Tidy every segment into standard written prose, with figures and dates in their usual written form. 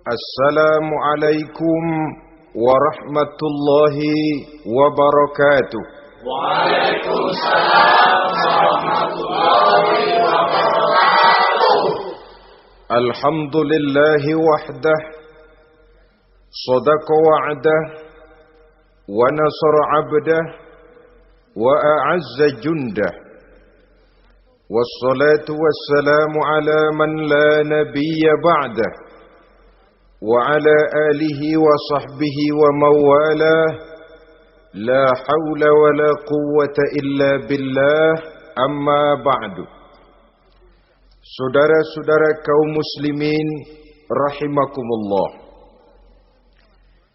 Assalamualaikum warahmatullahi wabarakatuh. Waalaikumsalam warahmatullahi wabarakatuh. Alhamdulillahi wahdah, sadaqa wa'dah, wa nasara 'abdah, wa a'azza jundah. Wassalatu wassalamu ala man la nabiyya ba'dah, wa ala alihi wa sahbihi wa mawalah. La hawla wa la quwwata illa billah, amma ba'du. Saudara-saudara kaum muslimin rahimakumullah.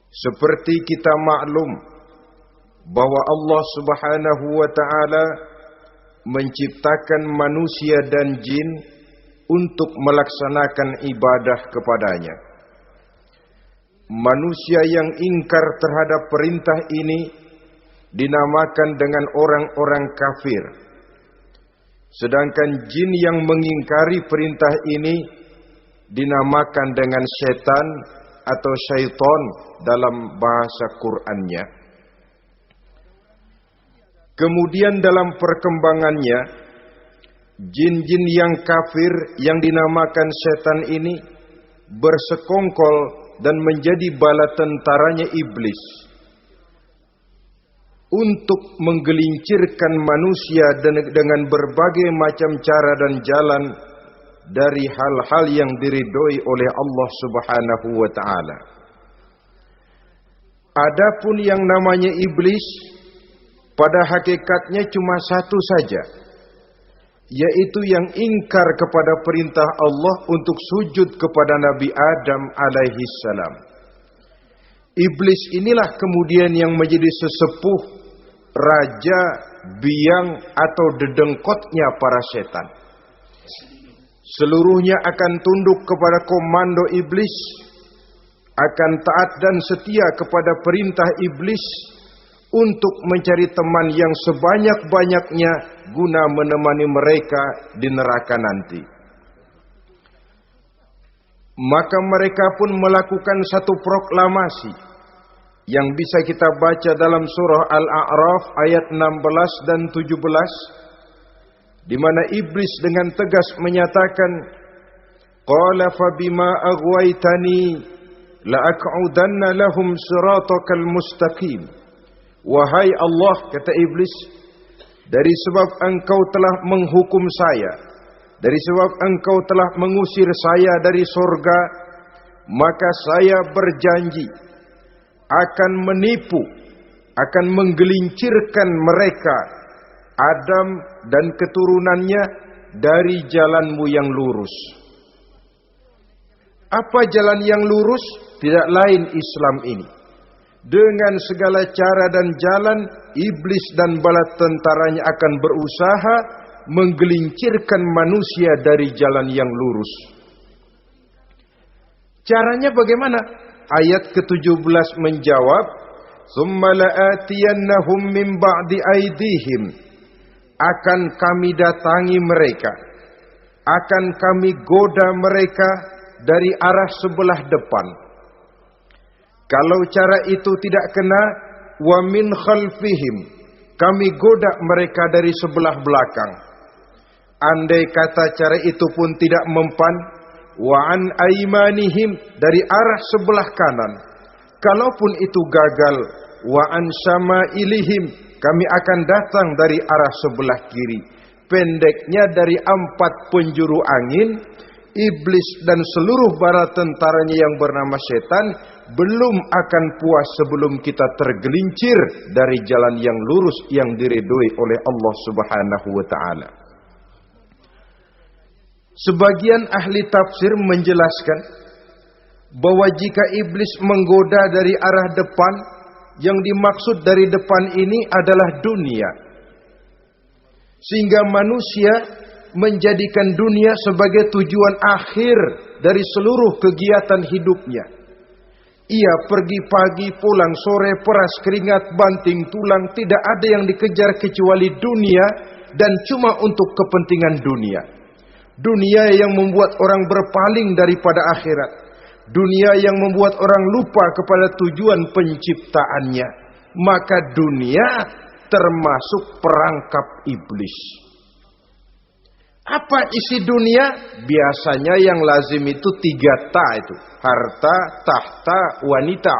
Seperti kita maklum bahwa Allah Subhanahu wa taala menciptakan manusia dan jin untuk melaksanakan ibadah kepadanya. Manusia yang ingkar terhadap perintah ini dinamakan dengan orang-orang kafir. Sedangkan jin yang mengingkari perintah ini dinamakan dengan setan atau syaitan dalam bahasa Qur'annya. Kemudian dalam perkembangannya, jin-jin yang kafir yang dinamakan setan ini bersekongkol dan menjadi bala tentaranya iblis untuk menggelincirkan manusia dengan berbagai macam cara dan jalan dari hal-hal yang diridhoi oleh Allah Subhanahu wa taala. Adapun yang namanya iblis pada hakikatnya cuma satu saja, yaitu yang ingkar kepada perintah Allah untuk sujud kepada Nabi Adam alaihi salam. Iblis inilah kemudian yang menjadi sesepuh, raja, biang atau dedengkotnya para setan. Seluruhnya akan tunduk kepada komando iblis, akan taat dan setia kepada perintah iblis untuk mencari teman yang sebanyak-banyaknya guna menemani mereka di neraka nanti. Maka mereka pun melakukan satu proklamasi yang bisa kita baca dalam surah Al-A'raf ayat 16 dan 17, di mana iblis dengan tegas menyatakan, qala fabima aghwaytani la aq'udanna lahum siratakal mustaqim. Wahai Allah, kata iblis, dari sebab engkau telah menghukum saya, dari sebab engkau telah mengusir saya dari surga, maka saya berjanji akan menipu, akan menggelincirkan mereka, Adam dan keturunannya, dari jalanmu yang lurus. Apa jalan yang lurus? Tidak lain Islam ini. Dengan segala cara dan jalan, iblis dan bala tentaranya akan berusaha menggelincirkan manusia dari jalan yang lurus. Caranya bagaimana? Ayat ke-17 menjawab, "Tsumma la'atiyannahum min ba'di aydihim." Akan kami datangi mereka, akan kami goda mereka dari arah sebelah depan. Kalau cara itu tidak kena, wa min khalfihim, kami goda mereka dari sebelah belakang. Andai kata cara itu pun tidak mempan, wa an aimanihim, dari arah sebelah kanan. Kalaupun itu gagal, wa an syama'ilihim, kami akan datang dari arah sebelah kiri. Pendeknya dari 4 penjuru angin, iblis dan seluruh bala tentaranya yang bernama setan belum akan puas sebelum kita tergelincir dari jalan yang lurus yang diridhoi oleh Allah Subhanahu wa taala. Sebagian ahli tafsir menjelaskan bahwa jika iblis menggoda dari arah depan, yang dimaksud dari depan ini adalah dunia. Sehingga manusia menjadikan dunia sebagai tujuan akhir dari seluruh kegiatan hidupnya. Ia pergi pagi, pulang sore, peras keringat, banting tulang, tidak ada yang dikejar kecuali dunia dan cuma untuk kepentingan dunia. Dunia yang membuat orang berpaling daripada akhirat. dunia yang membuat orang lupa kepada tujuan penciptaannya, maka dunia termasuk perangkap iblis. Apa isi dunia? Biasanya yang lazim itu 3 ta itu. Harta, tahta, wanita.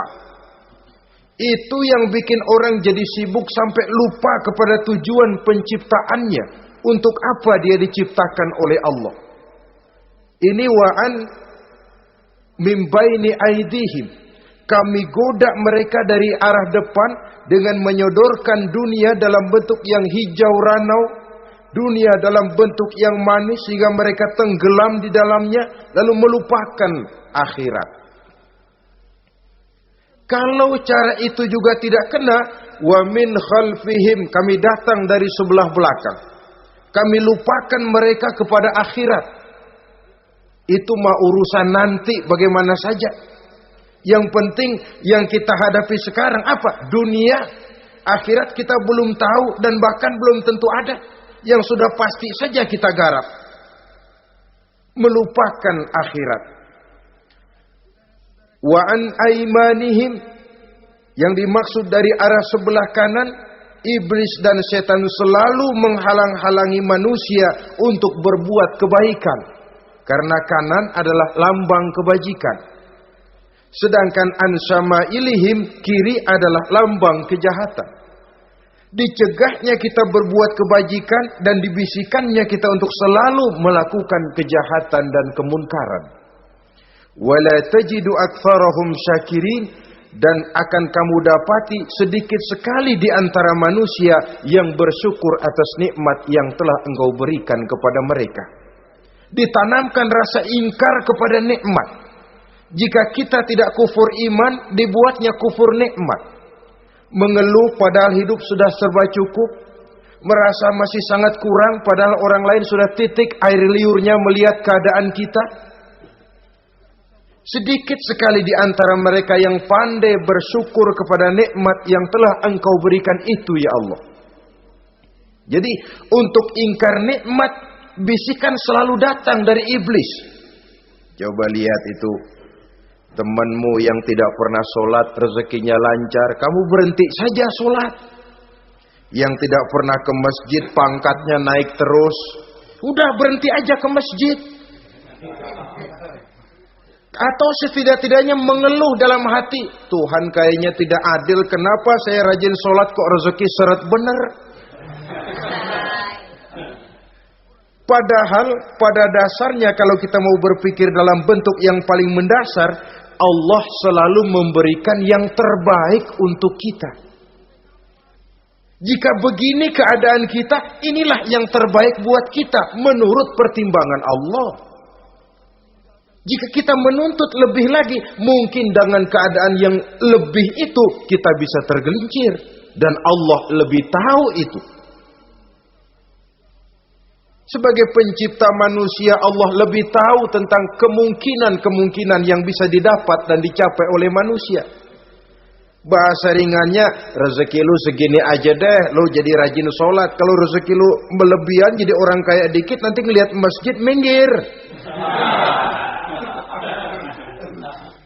Itu yang bikin orang jadi sibuk sampai lupa kepada tujuan penciptaannya. Untuk apa dia diciptakan oleh Allah? Ini wa'an mimbaini aidihim. Kami goda mereka dari arah depan dengan menyodorkan dunia dalam bentuk yang hijau ranau, dunia dalam bentuk yang manis sehingga mereka tenggelam di dalamnya lalu melupakan akhirat. Kalau cara itu juga tidak kena, wa min khalfihim, kami datang dari sebelah belakang. Kami lupakan mereka kepada akhirat. Itu mah urusan nanti bagaimana saja. Yang penting yang kita hadapi sekarang apa? Dunia. Akhirat kita belum tahu dan bahkan belum tentu ada. Yang sudah pasti saja kita garap. Melupakan akhirat. Wa an aimanihim, yang dimaksud dari arah sebelah kanan, iblis dan setan selalu menghalang-halangi manusia untuk berbuat kebaikan. Karena kanan adalah lambang kebajikan. Sedangkan ansyama'ilihim, kiri adalah lambang kejahatan. Dicegahnya kita berbuat kebajikan dan dibisikannya kita untuk selalu melakukan kejahatan dan kemunkaran. Wala tajidu aktsarahum syakirin, dan akan kamu dapati sedikit sekali di antara manusia yang bersyukur atas nikmat yang telah engkau berikan kepada mereka. Ditanamkan rasa ingkar kepada nikmat. Jika kita tidak kufur iman, dibuatnya kufur nikmat. Mengeluh padahal hidup sudah serba cukup, merasa masih sangat kurang padahal orang lain sudah titik air liurnya melihat keadaan kita. Sedikit sekali di antara mereka yang pandai bersyukur kepada nikmat yang telah engkau berikan itu, ya Allah. Jadi untuk ingkar nikmat, bisikan selalu datang dari iblis. Coba lihat itu, temanmu yang tidak pernah sholat, rezekinya lancar, kamu berhenti saja sholat. Yang tidak pernah ke masjid, pangkatnya naik terus, udah berhenti aja ke masjid. Atau setidak-tidaknya mengeluh dalam hati, Tuhan kayaknya tidak adil, kenapa saya rajin sholat kok rezeki seret bener. Padahal pada dasarnya kalau kita mau berpikir dalam bentuk yang paling mendasar, Allah selalu memberikan yang terbaik untuk kita. Jika begini keadaan kita, inilah yang terbaik buat kita menurut pertimbangan Allah. Jika kita menuntut lebih lagi, mungkin dengan keadaan yang lebih itu kita bisa tergelincir. Dan Allah lebih tahu itu. Sebagai pencipta manusia, Allah lebih tahu tentang kemungkinan-kemungkinan yang bisa didapat dan dicapai oleh manusia. Bahasa ringannya, rezeki lu segini aja deh, lu jadi rajin sholat. Kalau rezeki lu melebihan jadi orang kaya dikit, nanti ngelihat masjid minggir.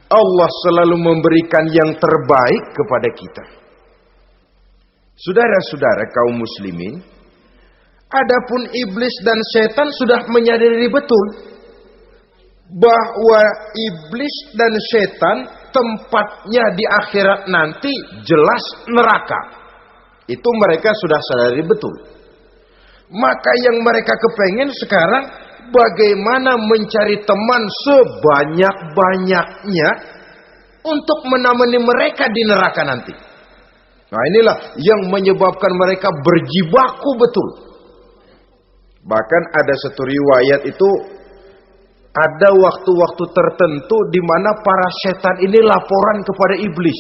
Allah selalu memberikan yang terbaik kepada kita. Saudara-saudara kaum muslimin, adapun iblis dan setan sudah menyadari betul bahwa iblis dan setan tempatnya di akhirat nanti jelas neraka. Itu mereka sudah sadari betul. Maka yang mereka kepengen sekarang, bagaimana mencari teman sebanyak-banyaknya untuk menemani mereka di neraka nanti. Nah inilah yang menyebabkan mereka berjibaku betul. Bahkan ada satu riwayat itu, ada waktu-waktu tertentu di mana para setan ini laporan kepada iblis.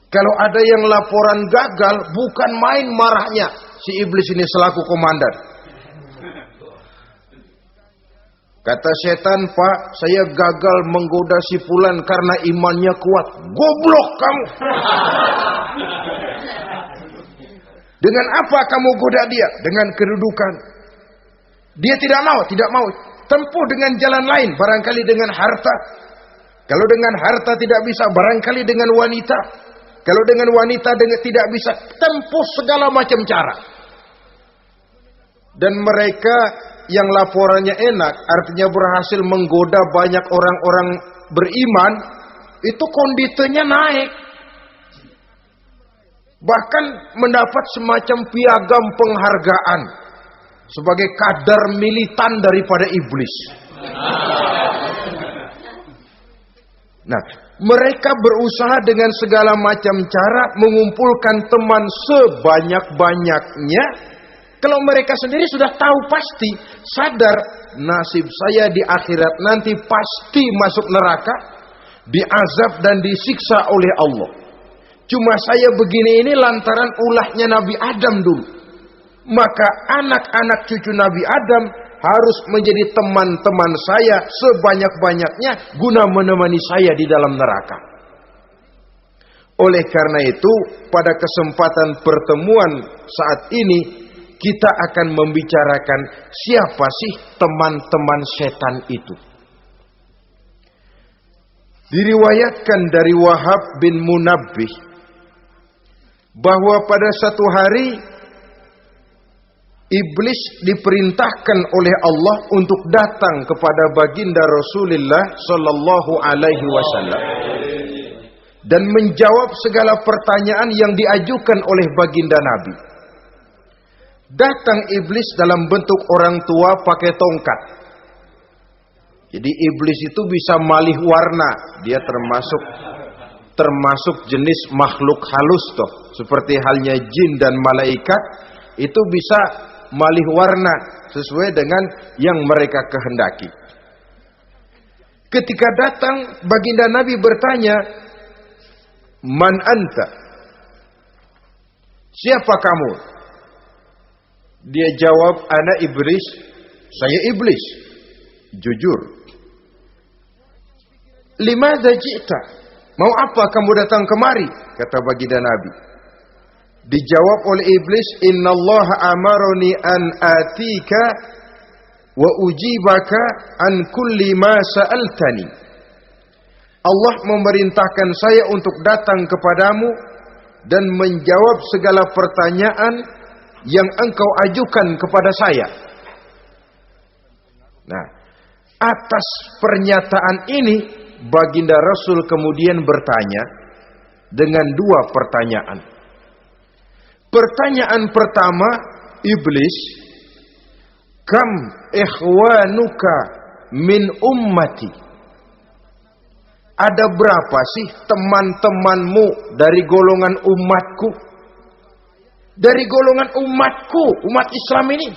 Kalau ada yang laporan gagal, bukan main marahnya si iblis ini selaku komandan. Kata setan, Pak, saya gagal menggoda si fulan karena imannya kuat. Goblok kamu. Dengan apa kamu goda dia? Dengan kedudukan. Dia tidak mau. tempuh dengan jalan lain, barangkali dengan harta. Kalau dengan harta tidak bisa, barangkali dengan wanita. Kalau dengan wanita tidak bisa, tempuh segala macam cara. Dan mereka yang laporannya enak, artinya berhasil menggoda banyak orang-orang beriman, itu konditenya naik. Bahkan mendapat semacam piagam penghargaan sebagai kadar militan daripada iblis. Nah, mereka berusaha dengan segala macam cara mengumpulkan teman sebanyak-banyaknya. Kalau mereka sendiri sudah tahu pasti, sadar nasib saya di akhirat nanti pasti masuk neraka, diazab dan disiksa oleh Allah. Cuma saya begini ini lantaran ulahnya Nabi Adam dulu. Maka anak-anak cucu Nabi Adam harus menjadi teman-teman saya sebanyak-banyaknya guna menemani saya di dalam neraka. Oleh karena itu, pada kesempatan pertemuan saat ini, kita akan membicarakan siapa sih teman-teman setan itu. Diriwayatkan dari Wahab bin Munabbih bahwa pada satu hari iblis diperintahkan oleh Allah untuk datang kepada baginda Rasulullah sallallahu alaihi wasallam dan menjawab segala pertanyaan yang diajukan oleh baginda Nabi. Datang iblis dalam bentuk orang tua pakai tongkat. Jadi iblis itu bisa malih warna. Dia termasuk jenis makhluk halus toh. Seperti halnya jin dan malaikat, itu bisa malih warna sesuai dengan yang mereka kehendaki. Ketika datang, baginda Nabi bertanya, "Man anta?" Siapa kamu? Dia jawab, "Ana iblis." Saya iblis. Jujur. "Limadza ji'ta?" Mau apa kamu datang kemari? Kata baginda Nabi. Dijawab oleh iblis, "Innallaha amaroni an atika wa ujibaka an kulli ma sa'altani." Allah memerintahkan saya untuk datang kepadamu dan menjawab segala pertanyaan yang engkau ajukan kepada saya. Nah, atas pernyataan ini baginda Rasul kemudian bertanya dengan dua pertanyaan. Pertanyaan pertama, iblis, "Kam ikhwanuka min ummati?" Ada berapa sih teman-temanmu dari golongan umatku? Dari golongan umatku, umat Islam ini,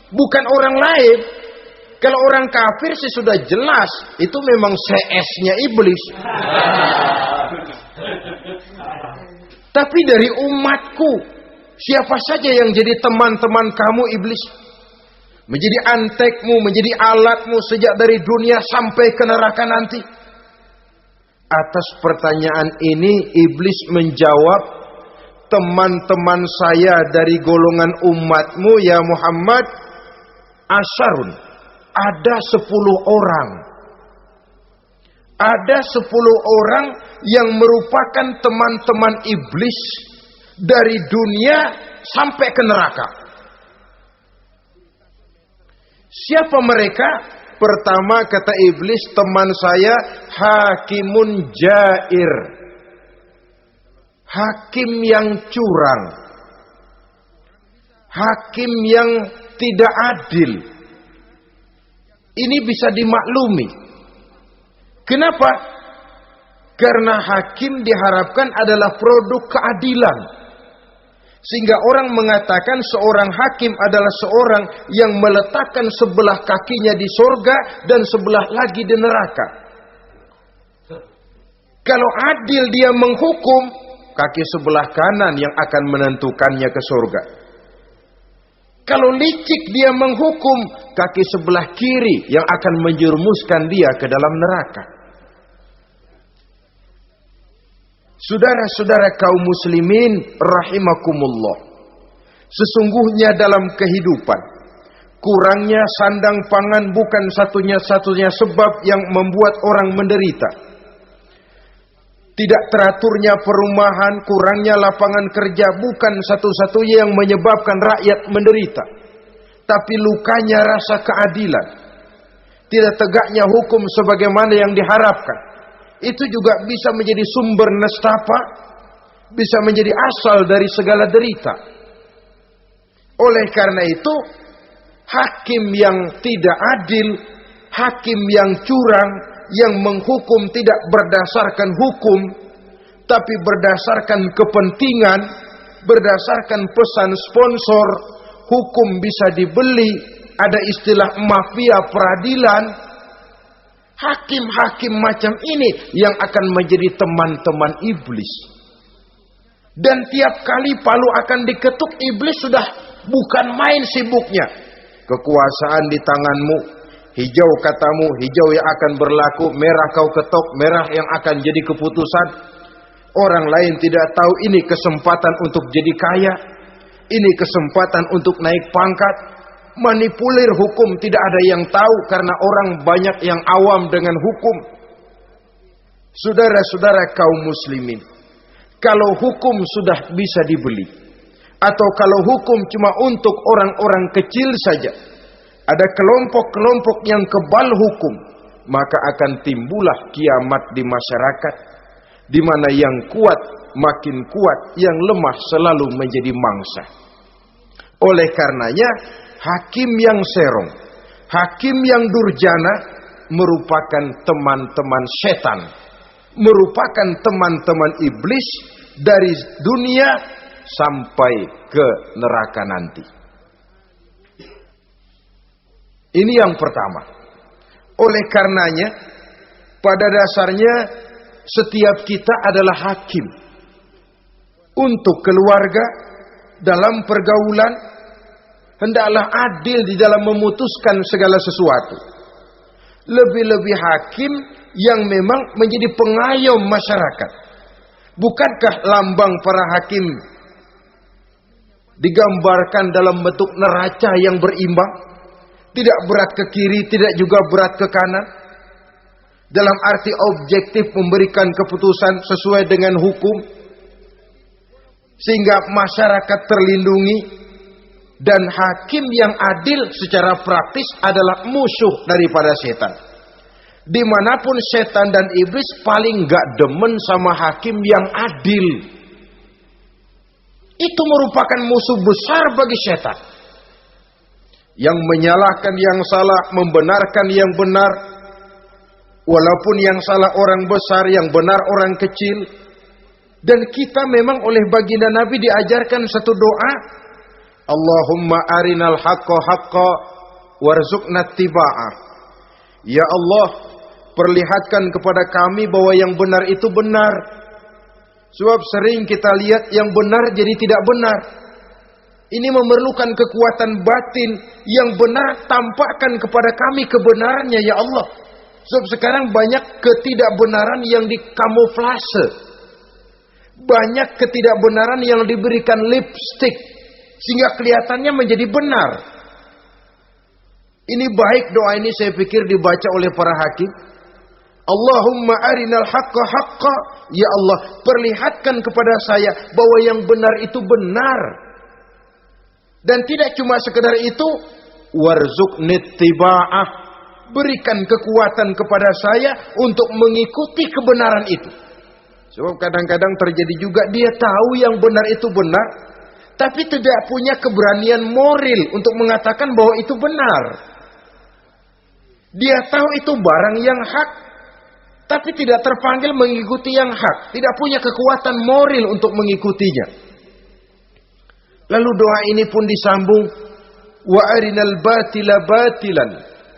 bukan orang lain. Kalau orang kafir sih sudah jelas, itu memang CS-nya iblis. Tapi dari umatku, siapa saja yang jadi teman-teman kamu iblis? Menjadi antekmu, menjadi alatmu sejak dari dunia sampai ke neraka nanti. Atas pertanyaan ini iblis menjawab, "Teman-teman saya dari golongan umatmu ya Muhammad, asyarun, ada 10 orang. Ada 10 orang yang merupakan teman-teman iblis dari dunia sampai ke neraka." Siapa mereka? Pertama kata iblis, teman saya hakimun jair. Hakim yang curang. Hakim yang tidak adil. Ini bisa dimaklumi. Kenapa? Karena hakim diharapkan adalah produk keadilan. Sehingga orang mengatakan seorang hakim adalah seorang yang meletakkan sebelah kakinya di surga dan sebelah lagi di neraka. Kalau adil dia menghukum, kaki sebelah kanan yang akan menentukannya ke surga. Kalau licik dia menghukum, kaki sebelah kiri yang akan menjerumuskan dia ke dalam neraka. Saudara-saudara kaum muslimin rahimakumullah. Sesungguhnya dalam kehidupan, Kurangnya sandang pangan bukan satunya-satunya sebab yang membuat orang menderita. Tidak teraturnya perumahan, kurangnya lapangan kerja bukan satu-satunya yang menyebabkan rakyat menderita. Tapi lukanya rasa keadilan. Tidak tegaknya hukum sebagaimana yang diharapkan. Itu juga bisa menjadi sumber nestapa, bisa menjadi asal dari segala derita. Oleh karena itu, hakim yang tidak adil, hakim yang curang, yang menghukum tidak berdasarkan hukum, tapi berdasarkan kepentingan, berdasarkan pesan sponsor, hukum bisa dibeli, ada istilah mafia peradilan. Hakim-hakim macam ini yang akan menjadi teman-teman iblis. Dan tiap kali palu akan diketuk, iblis sudah bukan main sibuknya. Kekuasaan di tanganmu, hijau katamu, hijau yang akan berlaku, merah kau ketok, merah yang akan jadi keputusan. Orang lain tidak tahu ini kesempatan untuk jadi kaya, ini kesempatan untuk naik pangkat. Manipulir hukum tidak ada yang tahu karena orang banyak yang awam dengan hukum. Saudara-saudara kaum muslimin, kalau hukum sudah bisa dibeli, atau kalau hukum cuma untuk orang-orang kecil saja, ada kelompok-kelompok yang kebal hukum, maka akan timbullah kiamat di masyarakat, di mana yang kuat makin kuat, yang lemah selalu menjadi mangsa. Oleh karenanya, hakim yang serong, hakim yang durjana merupakan teman-teman setan, merupakan teman-teman iblis dari dunia sampai ke neraka nanti. Ini yang pertama. Oleh karenanya, pada dasarnya setiap kita adalah hakim. Untuk keluarga, dalam pergaulan, hendaklah adil di dalam memutuskan segala sesuatu. Lebih-lebih hakim yang memang menjadi pengayom masyarakat. Bukankah lambang para hakim digambarkan dalam bentuk neraca yang berimbang? Tidak berat ke kiri, tidak juga berat ke kanan. Dalam arti objektif memberikan keputusan sesuai dengan hukum, sehingga masyarakat terlindungi. Dan hakim yang adil secara praktis adalah musuh daripada setan. Dimanapun setan dan iblis paling gak demen sama hakim yang adil. Itu merupakan musuh besar bagi setan. Yang menyalahkan yang salah, membenarkan yang benar. Walaupun yang salah orang besar, yang benar orang kecil. Dan kita memang oleh baginda Nabi diajarkan satu doa. Allahumma arinal haqqa haqqa warzuqna tiba'ah. Ya Allah, perlihatkan kepada kami bahwa yang benar itu benar. Sebab sering kita lihat yang benar jadi tidak benar. Ini memerlukan kekuatan batin. Yang benar tampakkan kepada kami kebenarannya ya Allah. Sebab sekarang banyak ketidakbenaran yang dikamuflase. Banyak ketidakbenaran yang diberikan lipstick, sehingga kelihatannya menjadi benar. Ini baik doa ini saya pikir dibaca oleh para hakim. Allahumma arinal haqqa haqqa. Ya Allah, perlihatkan kepada saya bahwa yang benar itu benar. Dan tidak cuma sekedar itu, warzuqnit tiba'ah. Berikan kekuatan kepada saya untuk mengikuti kebenaran itu. Sebab kadang-kadang terjadi juga dia tahu yang benar itu benar, tapi tidak punya keberanian moral untuk mengatakan bahwa itu benar. Dia tahu itu barang yang hak, tapi tidak terpanggil mengikuti yang hak. Tidak punya kekuatan moral untuk mengikutinya. Lalu doa ini pun disambung. Wa arinal batila batilan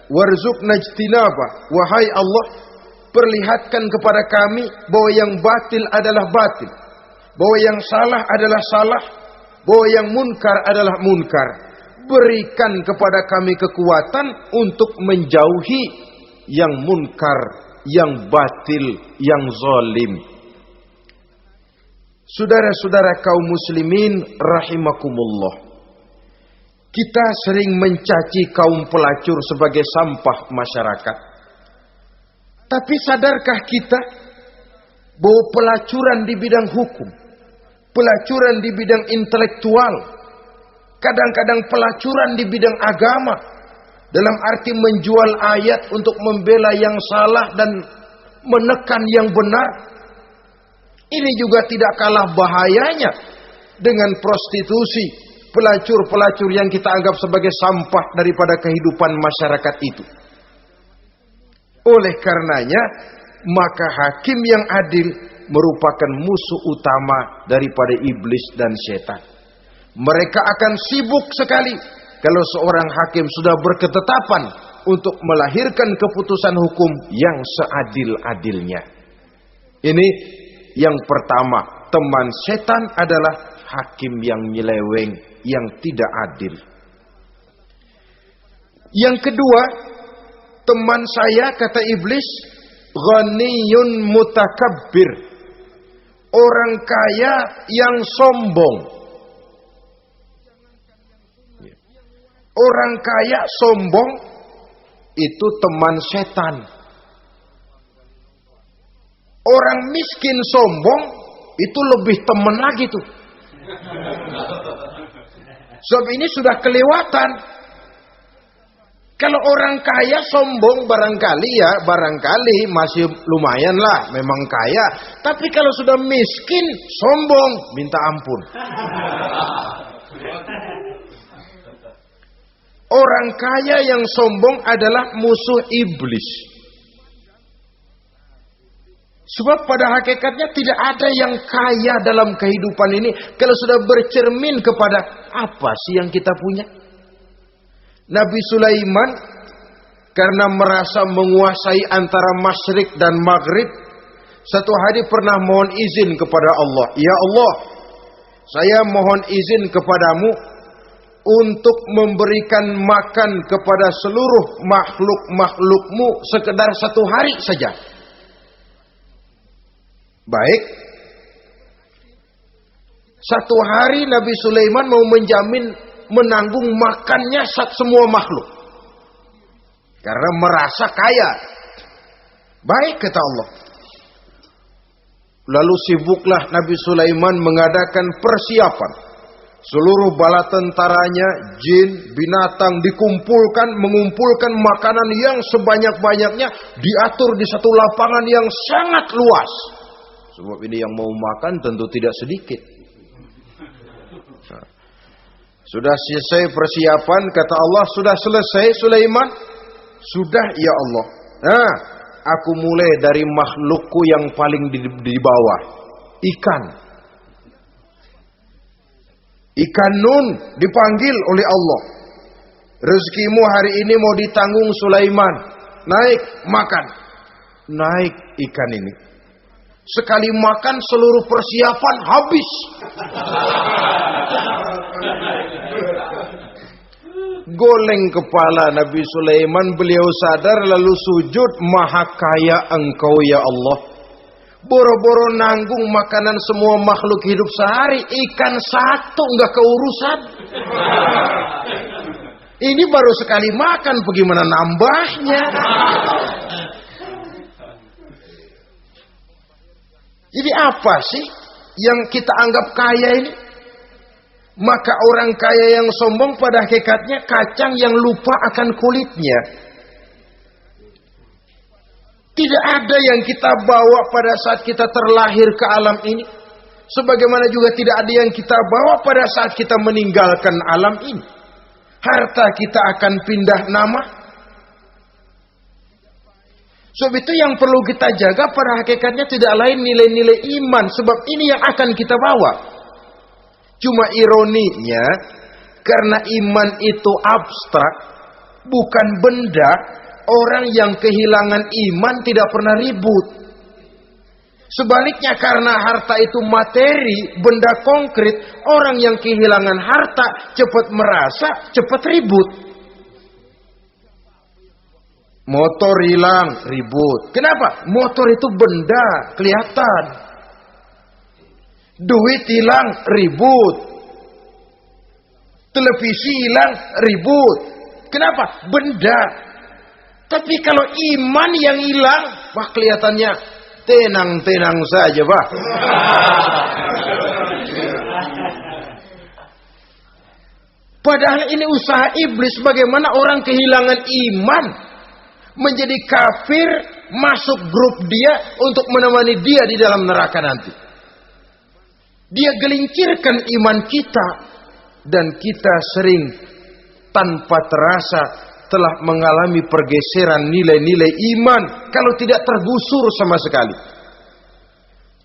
warzuqna ijtinabah. Wahai Allah, perlihatkan kepada kami bahwa yang batil adalah batil, bahwa yang salah adalah salah, bahwa yang munkar adalah munkar. Berikan kepada kami kekuatan untuk menjauhi yang munkar, yang batil, yang zalim. Saudara-saudara kaum muslimin rahimakumullah. Kita sering mencaci kaum pelacur sebagai sampah masyarakat. Tapi sadarkah kita bahwa pelacuran di bidang hukum, pelacuran di bidang intelektual, kadang-kadang pelacuran di bidang agama, dalam arti menjual ayat untuk membela yang salah dan menekan yang benar, ini juga tidak kalah bahayanya dengan prostitusi, pelacur-pelacur yang kita anggap sebagai sampah daripada kehidupan masyarakat itu. Oleh karenanya, maka hakim yang adil merupakan musuh utama daripada iblis dan setan. Mereka akan sibuk sekali kalau seorang hakim sudah berketetapan untuk melahirkan keputusan hukum yang seadil-adilnya. Ini yang pertama, teman setan adalah hakim yang nyeleweng, yang tidak adil. Yang kedua, teman saya, kata iblis, ghaniyun mutakabbir, orang kaya yang sombong. Orang kaya sombong itu teman setan. Orang miskin sombong itu lebih teman lagi tuh. Sebab ini sudah kelewatan. Kalau orang kaya sombong barangkali masih lumayan lah, memang kaya. Tapi kalau sudah miskin sombong, minta ampun. Orang kaya yang sombong adalah musuh iblis. Sebab pada hakikatnya tidak ada yang kaya dalam kehidupan ini kalau sudah bercermin kepada apa sih yang kita punya. Nabi Sulaiman karena merasa menguasai antara masyrik dan maghrib, satu hari pernah mohon izin kepada Allah. Ya Allah, saya mohon izin kepadamu untuk memberikan makan kepada seluruh makhluk-makhlukmu sekedar satu hari saja. Baik. Satu hari Nabi Sulaiman mau menjamin menanggung makannya semua makhluk. Karena merasa kaya. Baik, kata Allah. Lalu sibuklah Nabi Sulaiman mengadakan persiapan. Seluruh bala tentaranya, jin, binatang mengumpulkan makanan yang sebanyak-banyaknya, diatur di satu lapangan yang sangat luas. Sebab ini yang mau makan tentu tidak sedikit. Nah, sudah selesai persiapan, kata Allah, sudah selesai Sulaiman? Sudah, ya Allah. Nah, aku mulai dari makhlukku yang paling di bawah, ikan. Ikan Nun dipanggil oleh Allah. Rezekimu hari ini mau ditanggung Sulaiman. Naik, makan. Naik ikan ini. Sekali makan seluruh persiapan habis. Goleng kepala Nabi Sulaiman, beliau sadar lalu sujud, maha kaya engkau ya Allah. Boro-boro nanggung makanan semua makhluk hidup sehari, ikan satu nggak keurusan. Ini baru sekali makan, bagaimana nambahnya? Jadi apa sih yang kita anggap kaya ini? Maka orang kaya yang sombong pada hakikatnya kacang yang lupa akan kulitnya. Tidak ada yang kita bawa pada saat kita terlahir ke alam ini. Sebagaimana juga tidak ada yang kita bawa pada saat kita meninggalkan alam ini. Harta kita akan pindah nama. Sebab itu yang perlu kita jaga pada hakikatnya tidak lain nilai-nilai iman. Sebab ini yang akan kita bawa. Cuma ironinya, karena iman itu abstrak, bukan benda, orang yang kehilangan iman tidak pernah ribut. Sebaliknya karena harta itu materi, benda konkret, orang yang kehilangan harta cepat merasa, cepat ribut. Motor hilang, ribut. Kenapa? Motor itu benda, kelihatan. Duit hilang, ribut. Televisi hilang, ribut. Kenapa? Benda. Tapi kalau iman yang hilang, wah kelihatannya tenang-tenang saja, Pak. Padahal ini usaha iblis bagaimana orang kehilangan iman, menjadi kafir, masuk grup dia untuk menemani dia di dalam neraka nanti. Dia gelincirkan iman kita, dan kita sering tanpa terasa telah mengalami pergeseran nilai-nilai iman kalau tidak tergusur sama sekali.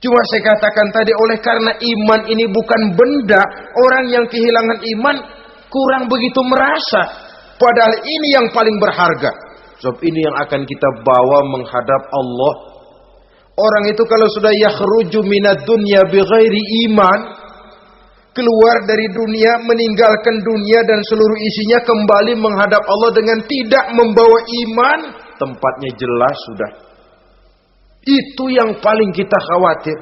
Cuma saya katakan tadi, oleh karena iman ini bukan benda, orang yang kehilangan iman kurang begitu merasa. Padahal ini yang paling berharga. Sebab ini yang akan kita bawa menghadap Allah. Orang itu kalau sudah yakhruju minad dunya bighairi iman, keluar dari dunia, meninggalkan dunia dan seluruh isinya, kembali menghadap Allah dengan tidak membawa iman, tempatnya jelas sudah. Itu yang paling kita khawatir.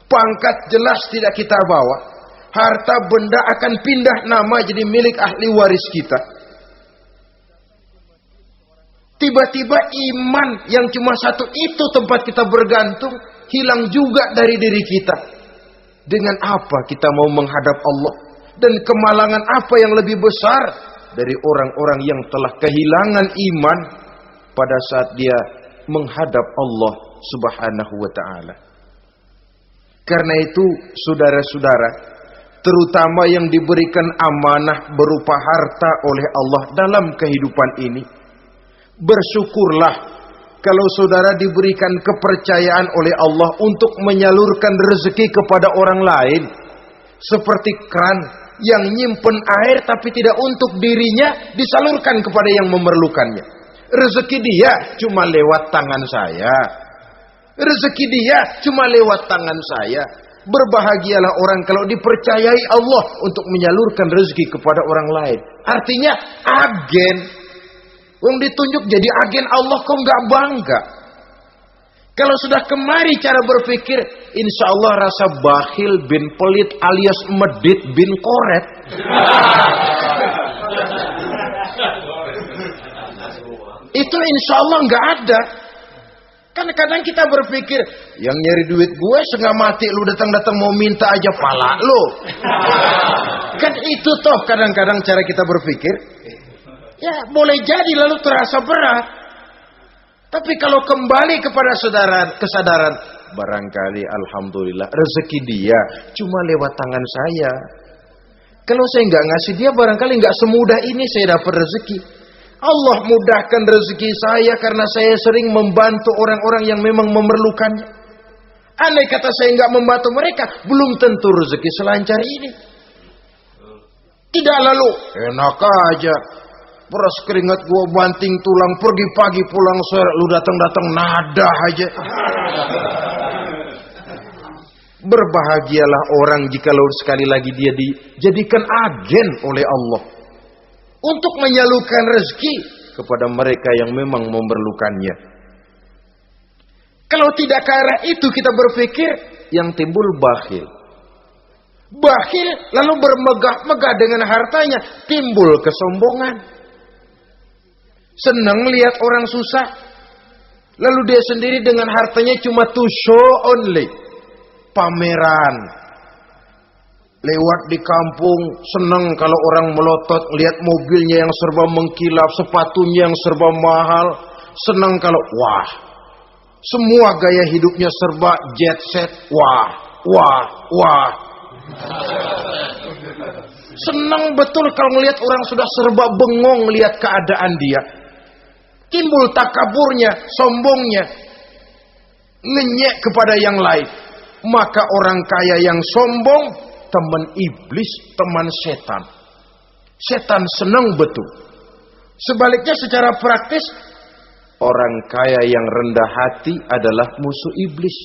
Pangkat jelas tidak kita bawa. Harta benda akan pindah nama jadi milik ahli waris kita. Tiba-tiba iman yang cuma satu itu tempat kita bergantung, hilang juga dari diri kita. Dengan apa kita mau menghadap Allah? Dan kemalangan apa yang lebih besar dari orang-orang yang telah kehilangan iman pada saat dia menghadap Allah Subhanahu wa ta'ala. Karena itu saudara-saudara, terutama yang diberikan amanah berupa harta oleh Allah dalam kehidupan ini, bersyukurlah kalau saudara diberikan kepercayaan oleh Allah untuk menyalurkan rezeki kepada orang lain. Seperti keran yang nyimpen air tapi tidak untuk dirinya, disalurkan kepada yang memerlukannya. Rezeki dia cuma lewat tangan saya. Rezeki dia cuma lewat tangan saya. Berbahagialah orang kalau dipercayai Allah untuk menyalurkan rezeki kepada orang lain. Artinya agen. Wong ditunjuk jadi agen Allah, kok nggak bangga? Kalau sudah kemari cara berpikir, insya Allah rasa bakhil bin pelit alias medit bin koret. Itu insya Allah nggak ada. Kan kadang kita berpikir, yang nyari duit gue setengah mati, lu datang-datang mau minta aja pala lu. Kan itu toh kadang-kadang cara kita berpikir. Ya boleh jadi lalu terasa berat. Tapi kalau kembali kepada kesadaran, barangkali alhamdulillah rezeki dia cuma lewat tangan saya. Kalau saya nggak ngasih dia, barangkali nggak semudah ini saya dapat rezeki. Allah mudahkan rezeki saya karena saya sering membantu orang-orang yang memang memerlukannya. Andai kata saya nggak membantu mereka, belum tentu rezeki selancar ini. Tidak lalu enak aja, beras keringat gua banting tulang, pergi pagi pulang sore, lu datang-datang nada aja. Berbahagialah orang jikalau sekali lagi dia dijadikan agen oleh Allah untuk menyalurkan rezeki kepada mereka yang memang memerlukannya. Kalau tidak ke arah itu kita berpikir, yang timbul bakhil. Bakhil lalu bermegah-megah dengan hartanya, timbul kesombongan. Senang lihat orang susah, lalu dia sendiri dengan hartanya cuma to show only, pameran. Lewat di kampung, senang kalau orang melotot, lihat mobilnya yang serba mengkilap, sepatunya yang serba mahal. Senang kalau, wah, semua gaya hidupnya serba jet set, wah, wah, wah. Senang betul kalau melihat orang sudah serba bengong lihat keadaan dia. Timbul takaburnya, sombongnya, ngenyek kepada yang lain. Maka orang kaya yang sombong, teman iblis, teman setan. Setan senang betul. Sebaliknya secara praktis, orang kaya yang rendah hati adalah musuh iblis.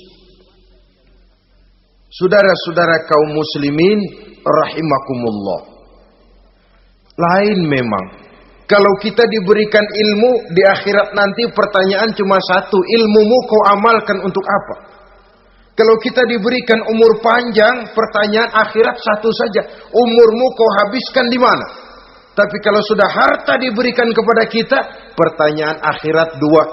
Saudara-saudara kaum muslimin rahimakumullah. Lain memang. Kalau kita diberikan ilmu di akhirat nanti, pertanyaan cuma satu, ilmumu kau amalkan untuk apa? Kalau kita diberikan umur panjang, pertanyaan akhirat satu saja. Umurmu kau habiskan di mana? Tapi kalau sudah harta diberikan kepada kita, pertanyaan akhirat dua.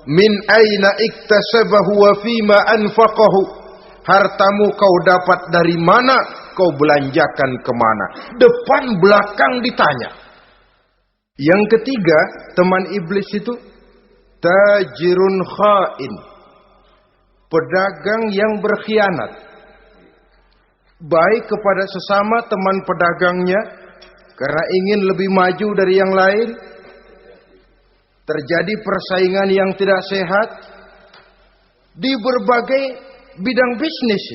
Min aina iktasabahu wa fima anfaqahu. Hartamu kau dapat dari mana? Kau belanjakan kemana? Depan belakang ditanya. Yang ketiga, teman iblis itu tajirun khain. Pedagang yang berkhianat. Baik kepada sesama teman pedagangnya, karena ingin lebih maju dari yang lain. Terjadi persaingan yang tidak sehat di berbagai bidang bisnis.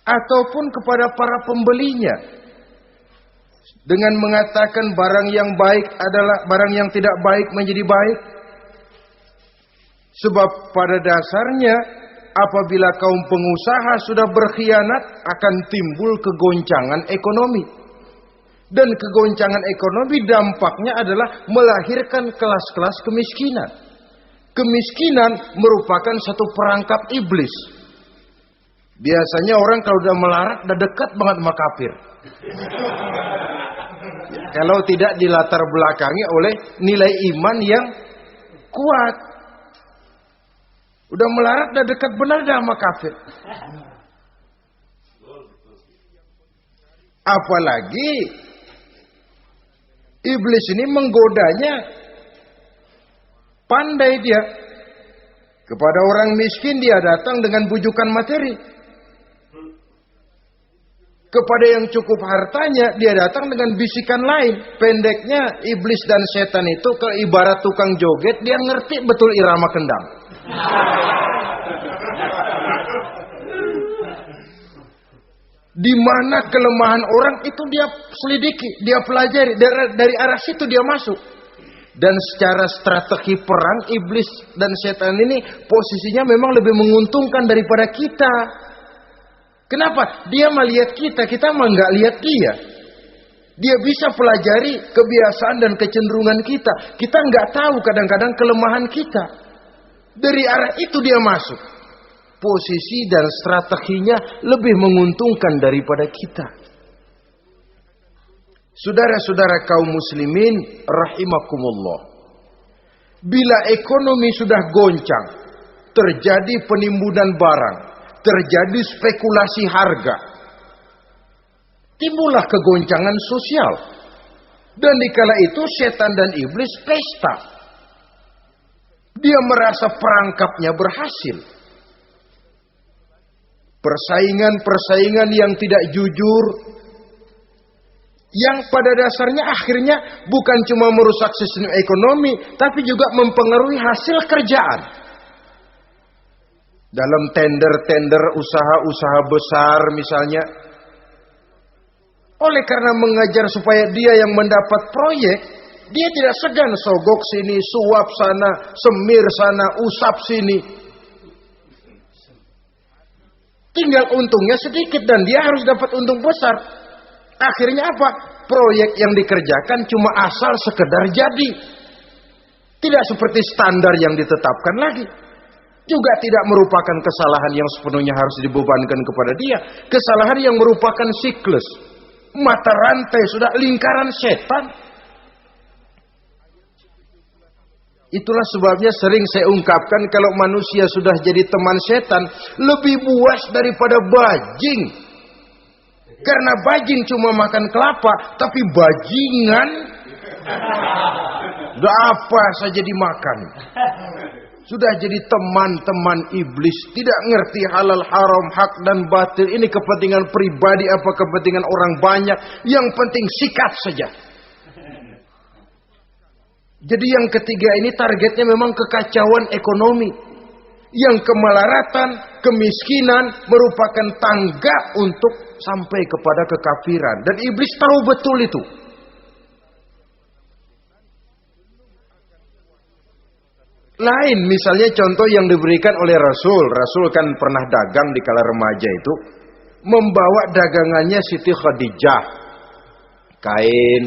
Ataupun kepada para pembelinya. Dengan mengatakan barang yang baik adalah barang yang tidak baik menjadi baik. Sebab pada dasarnya apabila kaum pengusaha sudah berkhianat akan timbul kegoncangan ekonomi. Dan kegoncangan ekonomi dampaknya adalah melahirkan kelas-kelas kemiskinan. Kemiskinan merupakan satu perangkap iblis. Biasanya orang kalau udah melarat udah dekat banget sama kafir. Kalau tidak dilatar belakangi oleh nilai iman yang kuat. Udah melarat, udah dekat benar dah sama kafir. Apalagi iblis ini menggodanya. Pandai dia. Kepada orang miskin dia datang dengan bujukan materi. Kepada yang cukup hartanya dia datang dengan bisikan lain. Pendeknya iblis dan setan itu kalau ibarat tukang joget, dia ngerti betul irama kendang. Di mana kelemahan orang itu dia selidiki, dia pelajari, dari arah situ dia masuk. Dan secara strategi perang, iblis dan setan ini posisinya memang lebih menguntungkan daripada kita. Kenapa? Dia melihat kita mah nggak lihat dia. Dia bisa pelajari kebiasaan dan kecenderungan kita. Kita nggak tahu kadang-kadang kelemahan kita. Dari arah itu dia masuk. Posisi dan strateginya lebih menguntungkan daripada kita. Saudara-saudara kaum muslimin rahimakumullah. Bila ekonomi sudah goncang, terjadi penimbunan barang, terjadi spekulasi harga, timbullah kegoncangan sosial. Dan dikala itu setan dan iblis pesta. Dia merasa perangkapnya berhasil. Persaingan-persaingan yang tidak jujur, yang pada dasarnya akhirnya bukan cuma merusak sistem ekonomi, tapi juga mempengaruhi hasil kerjaan. Dalam tender-tender usaha-usaha besar misalnya, oleh karena mengajar supaya dia yang mendapat proyek, dia tidak segan sogok sini, suap sana, semir sana, usap sini. Tinggal untungnya sedikit dan dia harus dapat untung besar. Akhirnya apa? Proyek yang dikerjakan cuma asal sekedar jadi. Tidak seperti standar yang ditetapkan lagi. Juga tidak merupakan kesalahan yang sepenuhnya harus dibebankan kepada dia. Kesalahan yang merupakan siklus. Mata rantai sudah lingkaran setan. Itulah sebabnya sering saya ungkapkan kalau manusia sudah jadi teman setan, lebih buas daripada bajing. Karena bajing cuma makan kelapa, tapi bajingan udah apa saja dimakan. Sudah jadi teman-teman iblis, tidak ngerti halal haram, hak dan batil. Ini kepentingan pribadi apa kepentingan orang banyak, yang penting sikat saja. Jadi yang ketiga ini targetnya memang kekacauan ekonomi. Yang kemelaratan, kemiskinan merupakan tangga untuk sampai kepada kekafiran. Dan iblis tahu betul itu. Lain misalnya contoh yang diberikan oleh Rasul. Rasul kan pernah dagang di kala remaja itu. Membawa dagangannya Siti Khadijah. Kain.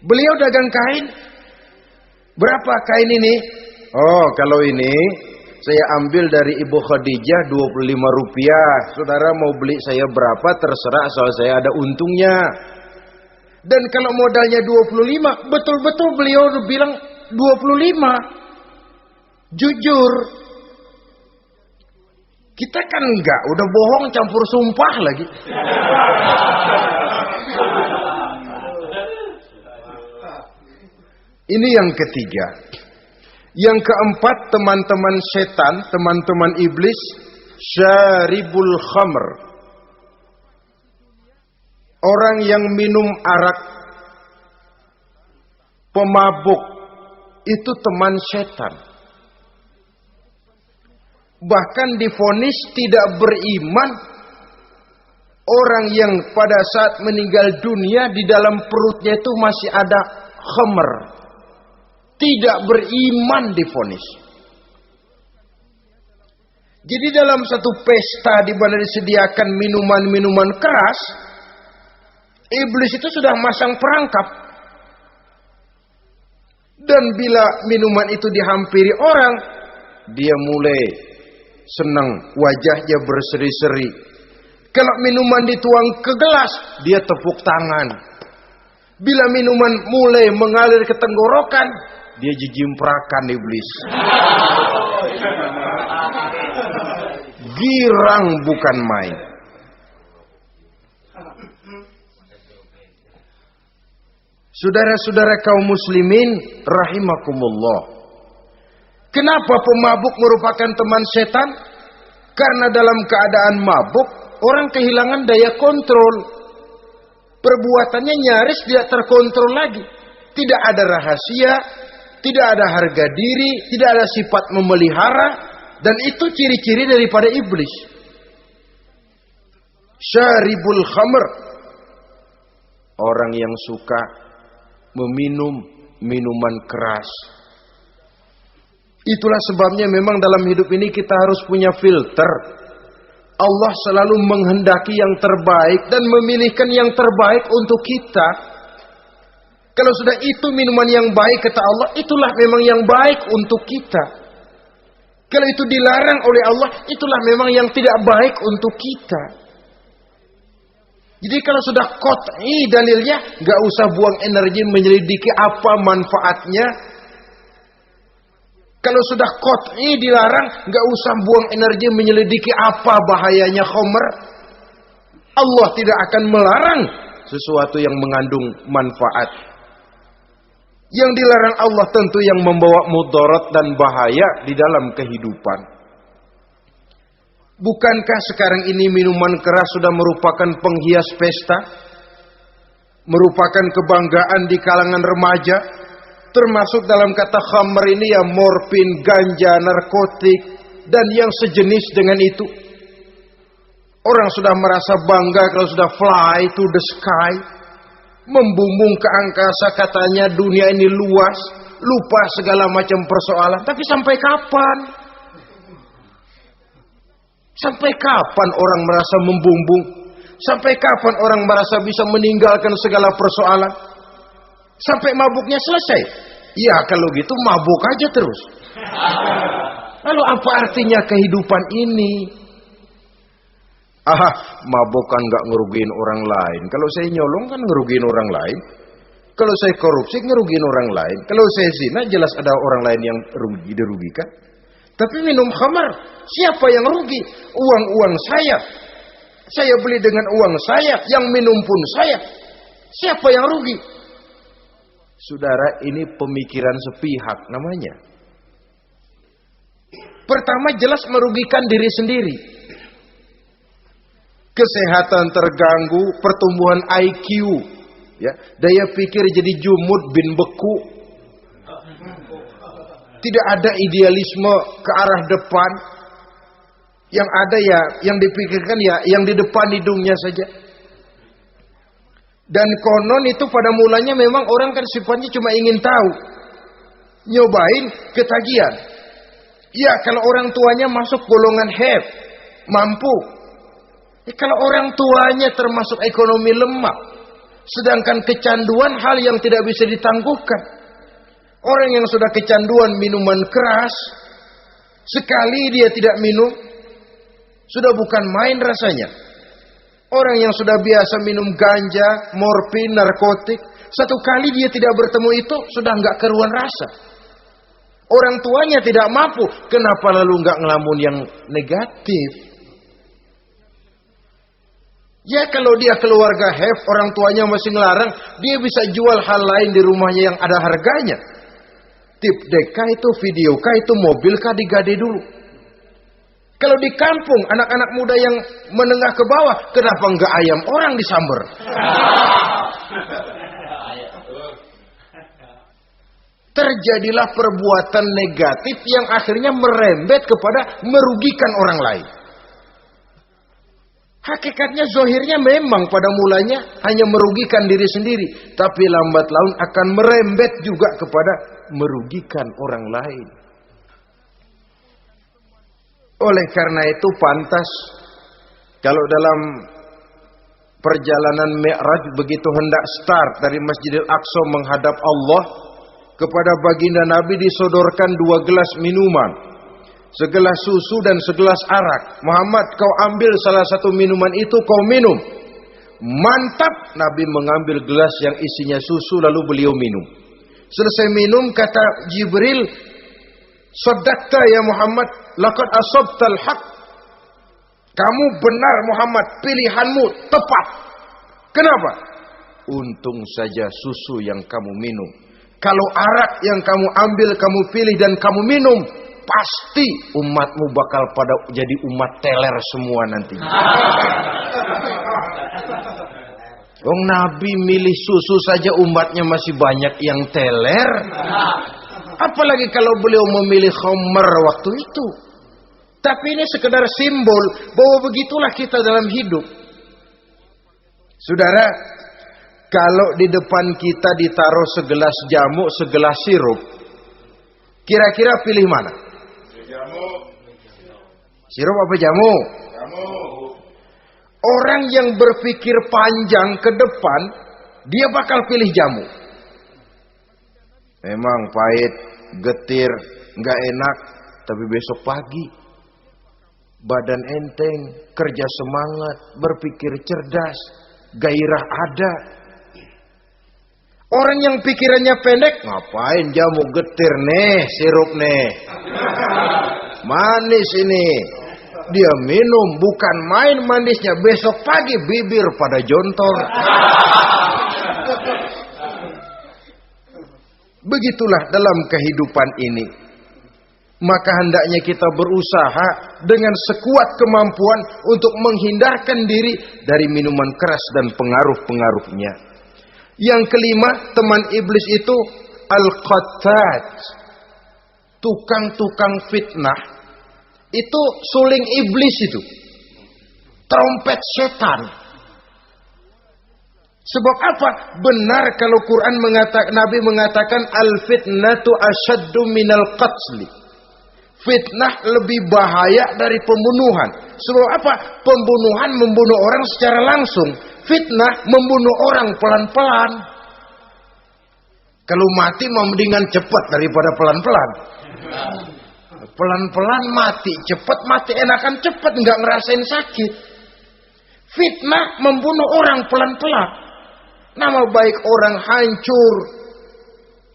Beliau dagang kain. Berapa kain ini? Oh, kalau ini saya ambil dari Ibu Khadijah 25 rupiah. Saudara mau beli saya berapa terserah, asal saya ada untungnya. Dan kalau modalnya 25, betul-betul beliau bilang 25. Jujur. Kita kan enggak, udah bohong campur sumpah lagi. Ini yang ketiga. Yang keempat, teman-teman setan, teman-teman iblis, syaribul khamr. Orang yang minum arak, pemabuk, itu teman setan. Bahkan divonis tidak beriman orang yang pada saat meninggal dunia di dalam perutnya itu masih ada khamr. Tidak beriman divonis. Jadi dalam satu pesta di mana disediakan minuman-minuman keras, iblis itu sudah masang perangkap. Dan bila minuman itu dihampiri orang, dia mulai senang, wajahnya berseri-seri. Kalau minuman dituang ke gelas, dia tepuk tangan. Bila minuman mulai mengalir ke tenggorokan, dia jijimprakan iblis. Girang bukan main. Saudara-saudara kaum muslimin rahimakumullah. Kenapa pemabuk merupakan teman setan? Karena dalam keadaan mabuk, orang kehilangan daya kontrol. Perbuatannya nyaris tidak terkontrol lagi. Tidak ada rahasia, tidak ada harga diri, tidak ada sifat memelihara, dan itu ciri-ciri daripada iblis. Syaribul khamr. Orang yang suka meminum minuman keras. Itulah sebabnya memang dalam hidup ini kita harus punya filter. Allah selalu menghendaki yang terbaik dan memilihkan yang terbaik untuk kita. Kalau sudah itu minuman yang baik kata Allah, itulah memang yang baik untuk kita. Kalau itu dilarang oleh Allah, itulah memang yang tidak baik untuk kita. Jadi kalau sudah qat'i dalilnya, gak usah buang energi menyelidiki apa manfaatnya. Kalau sudah qat'i dilarang, gak usah buang energi menyelidiki apa bahayanya khamr. Allah tidak akan melarang sesuatu yang mengandung manfaat. Yang dilarang Allah tentu yang membawa mudarat dan bahaya di dalam kehidupan. Bukankah sekarang ini minuman keras sudah merupakan penghias pesta? Merupakan kebanggaan di kalangan remaja? Termasuk dalam kata khamr ini ya morfin, ganja, narkotik, dan yang sejenis dengan itu. Orang sudah merasa bangga kalau sudah fly to the sky. Membumbung ke angkasa, katanya dunia ini luas, lupa segala macam persoalan. Tapi sampai kapan? Sampai kapan orang merasa membumbung? Sampai kapan orang merasa bisa meninggalkan segala persoalan? Sampai mabuknya selesai? Ya kalau gitu mabuk aja terus. Lalu apa artinya kehidupan ini? Mabuk kan gak ngerugiin orang lain. Kalau saya nyolong kan ngerugiin orang lain. Kalau saya korupsi ngerugiin orang lain. Kalau saya zina jelas ada orang lain yang dirugikan. Tapi minum khamar, siapa yang rugi? Uang-uang saya. Saya beli dengan uang saya, yang minum pun saya. Siapa yang rugi? Saudara, ini pemikiran sepihak namanya. Pertama jelas merugikan diri sendiri. Kesehatan terganggu, pertumbuhan IQ, ya, daya pikir jadi jumud bin beku. Tidak ada idealisme ke arah depan. Yang ada ya, yang dipikirkan ya, yang di depan hidungnya saja. Dan konon itu pada mulanya memang orang kan sifatnya cuma ingin tahu. Nyobain ketagihan. Ya kalau orang tuanya masuk golongan have, mampu. Kalau orang tuanya termasuk ekonomi lemah, sedangkan kecanduan hal yang tidak bisa ditangguhkan. Orang yang sudah kecanduan minuman keras, Sekali dia tidak minum, sudah bukan main rasanya. Orang yang sudah biasa minum ganja, morfin, narkotik, satu kali dia tidak bertemu itu, sudah nggak keruan rasa. Orang tuanya tidak mampu, kenapa lalu nggak ngelamun yang negatif? Ya kalau dia keluarga have, orang tuanya masih ngelarang, dia bisa jual hal lain di rumahnya yang ada harganya. Tip deka itu, video kah itu, mobil kah digade dulu. Kalau di kampung, anak-anak muda yang menengah ke bawah, kenapa enggak ayam orang disamber? Terjadilah perbuatan negatif yang akhirnya merembet kepada merugikan orang lain. Hakikatnya, zohirnya memang pada mulanya hanya merugikan diri sendiri. Tapi lambat laun akan merembet juga kepada merugikan orang lain. Oleh karena itu pantas kalau dalam perjalanan Mi'raj begitu hendak start dari Masjidil Aqsa menghadap Allah, kepada baginda Nabi disodorkan 2 gelas minuman, segelas susu dan segelas arak. Muhammad, kau ambil salah satu minuman itu, kau minum. Mantap. Nabi mengambil gelas yang isinya susu lalu beliau minum. Selesai minum kata Jibril, "Shaddaqta ya Muhammad, laqad asabtal haq." Kamu benar Muhammad, pilihanmu tepat. Kenapa? Untung saja susu yang kamu minum. Kalau arak yang kamu ambil, kamu pilih dan kamu minum, pasti umatmu bakal pada jadi umat teler semua nanti. Wong Nabi milih susu saja umatnya masih banyak yang teler. Apalagi kalau beliau memilih khamr waktu itu. Tapi ini sekedar simbol bahwa begitulah kita dalam hidup. Saudara, kalau di depan kita ditaruh segelas jamu, segelas sirup, kira-kira pilih mana? Jamu. Sirup apa jamu? Jamu. Orang yang berpikir panjang ke depan, dia bakal pilih jamu. Memang pahit, getir, nggak enak, tapi besok pagi badan enteng, kerja semangat, berpikir cerdas, gairah ada. Orang yang pikirannya pendek, ngapain jamu getir nih, sirup nih, manis ini. Dia minum, bukan main manisnya, besok pagi bibir pada jontor. Begitulah dalam kehidupan ini. Maka hendaknya kita berusaha dengan sekuat kemampuan untuk menghindarkan diri dari minuman keras dan pengaruh-pengaruhnya. Yang kelima, teman iblis itu al-qattat, tukang-tukang fitnah. Itu suling iblis itu, trompet setan. Sebab apa? Benar kalau Quran mengatakan, Nabi mengatakan al-fitnatu asyaddu minal qatli. Fitnah lebih bahaya dari pembunuhan. Sebab apa? Pembunuhan membunuh orang secara langsung. Fitnah membunuh orang pelan-pelan. Kalau mati mendingan cepat daripada pelan-pelan. Pelan-pelan mati, cepat mati enakan cepat, nggak ngerasain sakit. Fitnah membunuh orang pelan-pelan. Nama baik orang hancur,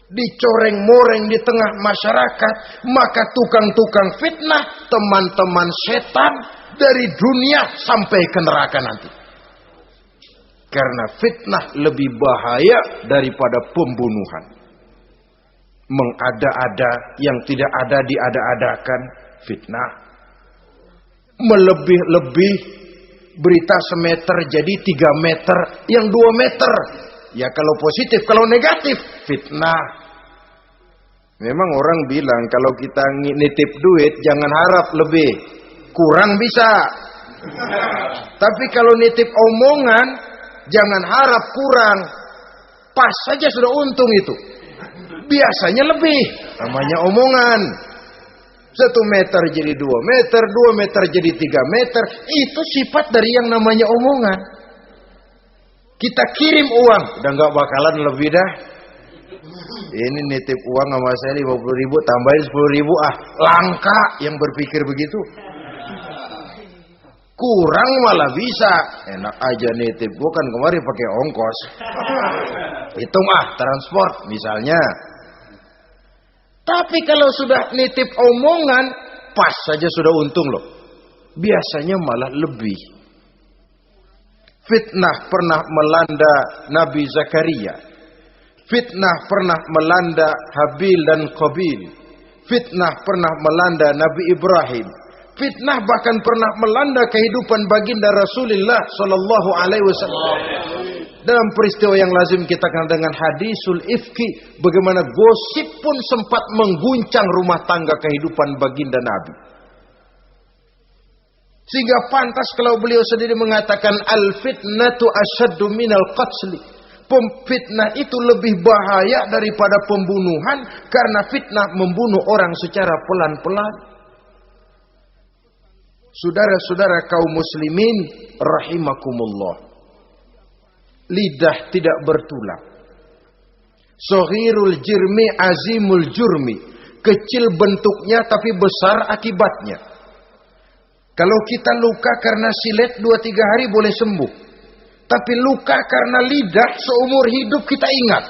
dicoreng-moreng di tengah masyarakat. Maka tukang-tukang fitnah, teman-teman setan dari dunia sampai ke neraka nanti. Karena fitnah lebih bahaya daripada pembunuhan. Mengada-ada yang tidak ada diada-adakan, fitnah. Melebih-lebih, berita semeter jadi 3 meter, yang 2 meter. Ya kalau positif, kalau negatif, fitnah. Memang orang bilang kalau kita nitip duit jangan harap lebih, kurang bisa. Tapi kalau nitip omongan jangan harap kurang, pas saja sudah untung itu. Biasanya lebih, namanya omongan. 1 meter jadi 2 meter, 2 meter jadi 3 meter. Itu sifat dari yang namanya omongan. Kita kirim uang, udah gak bakalan lebih dah. Ini nitip uang sama saya 50.000, tambahin 10.000, langka yang berpikir begitu. Kurang malah bisa. Enak aja nitip, gua kan kemarin pakai ongkos. Hitung transport misalnya. Tapi kalau sudah nitip omongan, pas saja sudah untung loh. Biasanya malah lebih. Fitnah pernah melanda Nabi Zakaria. Fitnah pernah melanda Habil dan Qabil. Fitnah pernah melanda Nabi Ibrahim. Fitnah bahkan pernah melanda kehidupan baginda Rasulullah sallallahu alaihi wasallam. Dalam peristiwa yang lazim kita kenal dengan hadisul ifki, bagaimana gosip pun sempat mengguncang rumah tangga kehidupan baginda Nabi. Sehingga pantas kalau beliau sendiri mengatakan al-fitnatu asyaddu minal qatli. Fitnah itu lebih bahaya daripada pembunuhan, karena fitnah membunuh orang secara pelan-pelan. Saudara-saudara kaum muslimin rahimakumullah. Lidah tidak bertulang. Shaghirul jirmi azimul jurmi. Kecil bentuknya tapi besar akibatnya. Kalau kita luka karena silet 2-3 hari boleh sembuh. Tapi luka karena lidah seumur hidup kita ingat.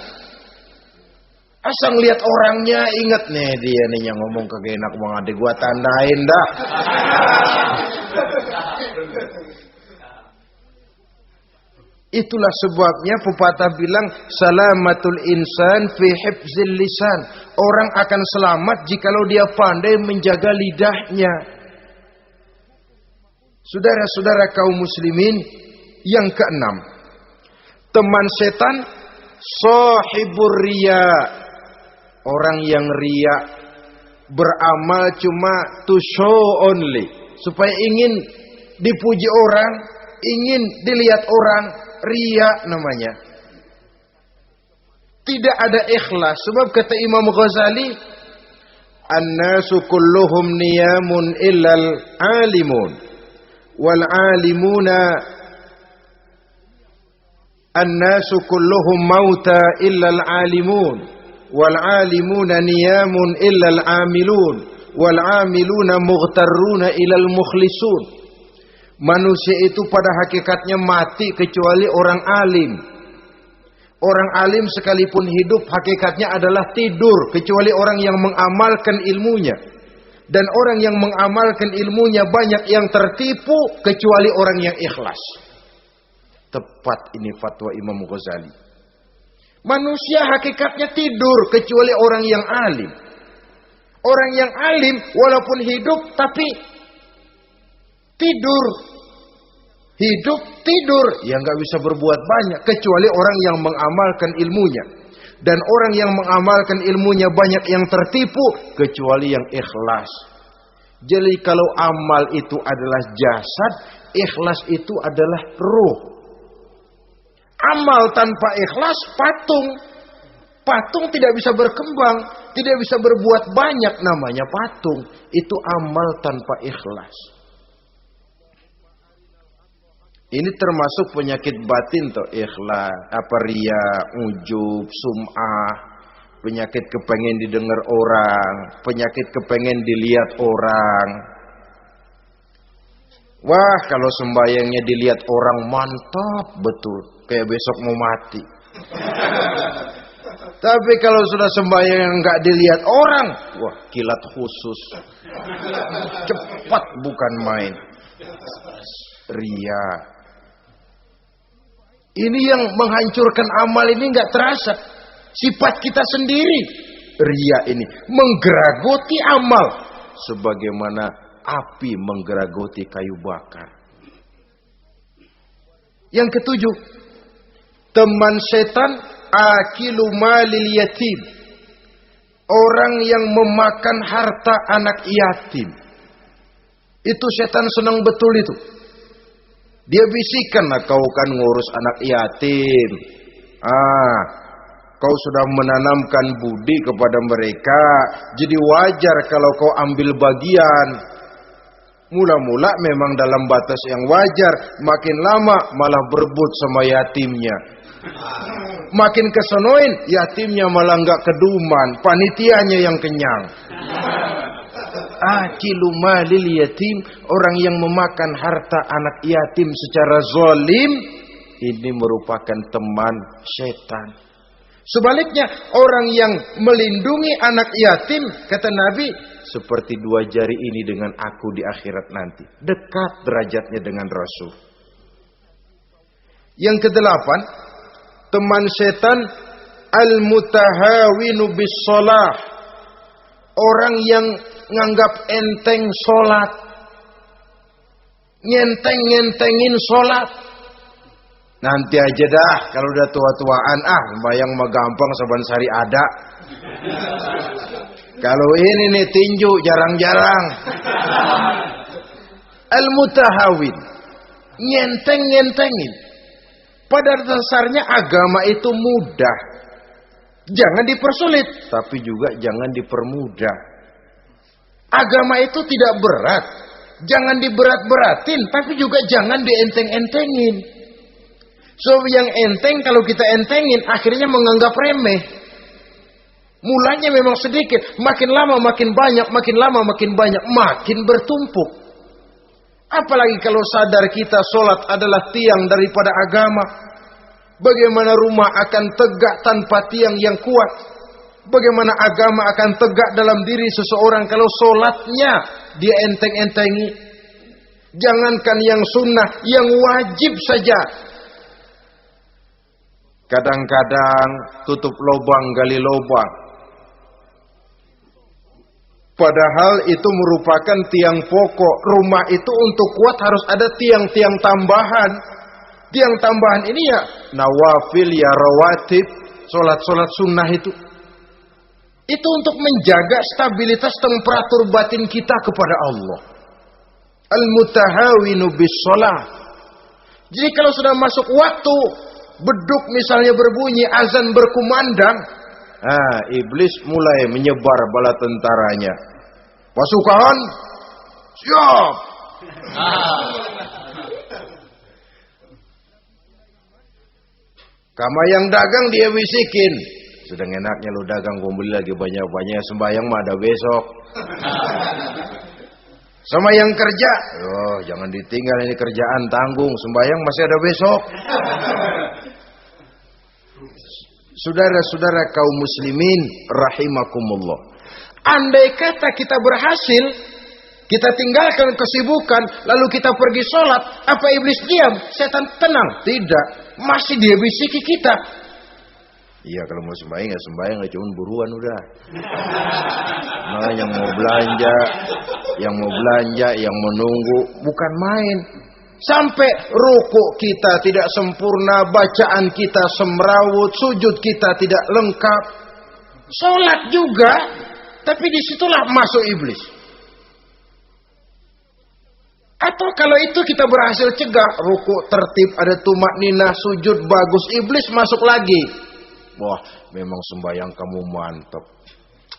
Asal lihat orangnya ingat nih, dia nih yang ngomong kagak enak banget, gua tandain dah. Itulah sebabnya pepatah bilang salamatul insan fi hifzil lisan. Orang akan selamat jikalau dia pandai menjaga lidahnya. Saudara-saudara kaum muslimin, yang keenam, teman setan sahibur riya. Orang yang riya, beramal cuma to show only, supaya ingin dipuji orang, ingin dilihat orang, riya namanya. Tidak ada ikhlas. Sebab kata Imam Ghazali, an-nasu kulluhum niyamun illal alimun, wal alimuna an-nasu kulluhum mauta illal alimun, wal alimuna niyamun illal amilun, wal amiluna mughtarruna ilal mukhlisun. Manusia itu pada hakikatnya mati kecuali orang alim. Orang alim sekalipun hidup hakikatnya adalah tidur, kecuali orang yang mengamalkan ilmunya. Dan orang yang mengamalkan ilmunya banyak yang tertipu, kecuali orang yang ikhlas. Tepat ini fatwa Imam Ghazali. Manusia hakikatnya tidur, kecuali orang yang alim. Orang yang alim walaupun hidup tapi tidur. Hidup tidur, ya nggak bisa berbuat banyak, kecuali orang yang mengamalkan ilmunya. Dan orang yang mengamalkan ilmunya banyak yang tertipu, kecuali yang ikhlas. Jadi kalau amal itu adalah jasad, ikhlas itu adalah ruh. Amal tanpa ikhlas patung. Patung tidak bisa berkembang, tidak bisa berbuat banyak, namanya patung. Itu amal tanpa ikhlas. Ini termasuk penyakit batin toh, ikhlas, riya, ujub, sum'ah, penyakit kepengen didengar orang, penyakit kepengen dilihat orang. Wah, kalau sembayangnya dilihat orang mantap betul, kayak besok mau mati. Tapi kalau sudah sembahyang nggak dilihat orang, wah kilat khusus, cepat bukan main. Riya. Ini yang menghancurkan amal ini nggak terasa. Sifat kita sendiri. Riya ini menggeragoti amal. Sebagaimana api menggeragoti kayu bakar. Yang ketujuh. Teman setan akilu malil yatim. Orang yang memakan harta anak yatim. Itu setan senang betul itu. Dia bisikan, kau kan ngurus anak yatim. Kau sudah menanamkan budi kepada mereka. Jadi wajar kalau kau ambil bagian. Mula-mula memang dalam batas yang wajar. Makin lama malah berebut sama yatimnya. Makin kesonoin, yatimnya malah nggak keduman, panitianya yang kenyang. Akilu malil yatim, orang yang memakan harta anak yatim secara zalim, ini merupakan teman setan. Sebaliknya, orang yang melindungi anak yatim, kata Nabi, seperti dua jari ini dengan aku di akhirat nanti. Dekat derajatnya dengan Rasul. Yang kedelapan, teman setan al-mutahawinu bis shalah. Orang yang nganggap enteng sholat, ngenteng-ngentengin sholat. Nanti aja dah, kalau udah tua-tuaan, sembahyang mah gampang, saban sari ada. Kalau ini nih tinju jarang-jarang. Al-mutahawin, ngenteng-ngentengin. Pada dasarnya agama itu mudah. Jangan dipersulit, tapi juga jangan dipermudah. Agama itu tidak berat. Jangan diberat-beratin, tapi juga jangan dienteng-entengin. So yang enteng kalau kita entengin, akhirnya menganggap remeh. Mulanya memang sedikit, makin lama makin banyak, makin lama makin banyak, makin bertumpuk. Apalagi kalau sadar kita sholat adalah tiang daripada agama. Bagaimana rumah akan tegak tanpa tiang yang kuat? Bagaimana agama akan tegak dalam diri seseorang kalau sholatnya dia enteng-entengi? Jangankan yang sunnah, yang wajib saja. Kadang-kadang tutup lubang gali lubang. Padahal itu merupakan tiang pokok. Rumah itu untuk kuat harus ada tiang-tiang tambahan. Tiang tambahan ini ya nawafil, ya rawatib, sholat-sholat sunnah itu. Itu untuk menjaga stabilitas temperatur batin kita kepada Allah. Al-mutahawinu bis shalah. Jadi kalau sudah masuk waktu, beduk misalnya berbunyi, azan berkumandang, iblis mulai menyebar bala tentaranya. Pasukan, siap. Kama yang dagang dia bisikin, sedang enaknya lu dagang, gua beli lagi banyak-banyak, sembahyang mah ada besok. Sama yang kerja, jangan ditinggal ini kerjaan, tanggung, sembahyang masih ada besok. Saudara-saudara kaum muslimin rahimakumullah. Andai kata kita berhasil, kita tinggalkan kesibukan, lalu kita pergi sholat, apa iblis diam? Setan tenang? Tidak, masih dia bisiki kita. Iya, kalau mau sembahyang ya sembahyang, cuma buruan udah. Nah, yang mau belanja, yang menunggu, bukan main. Sampai rukuk kita tidak sempurna, bacaan kita semrawut, sujud kita tidak lengkap. Sholat juga, tapi disitulah masuk iblis. Atau kalau itu kita berhasil cegah, rukuk tertib, ada tumakninah, sujud bagus, iblis masuk lagi. Wah, memang sembahyang kamu mantap.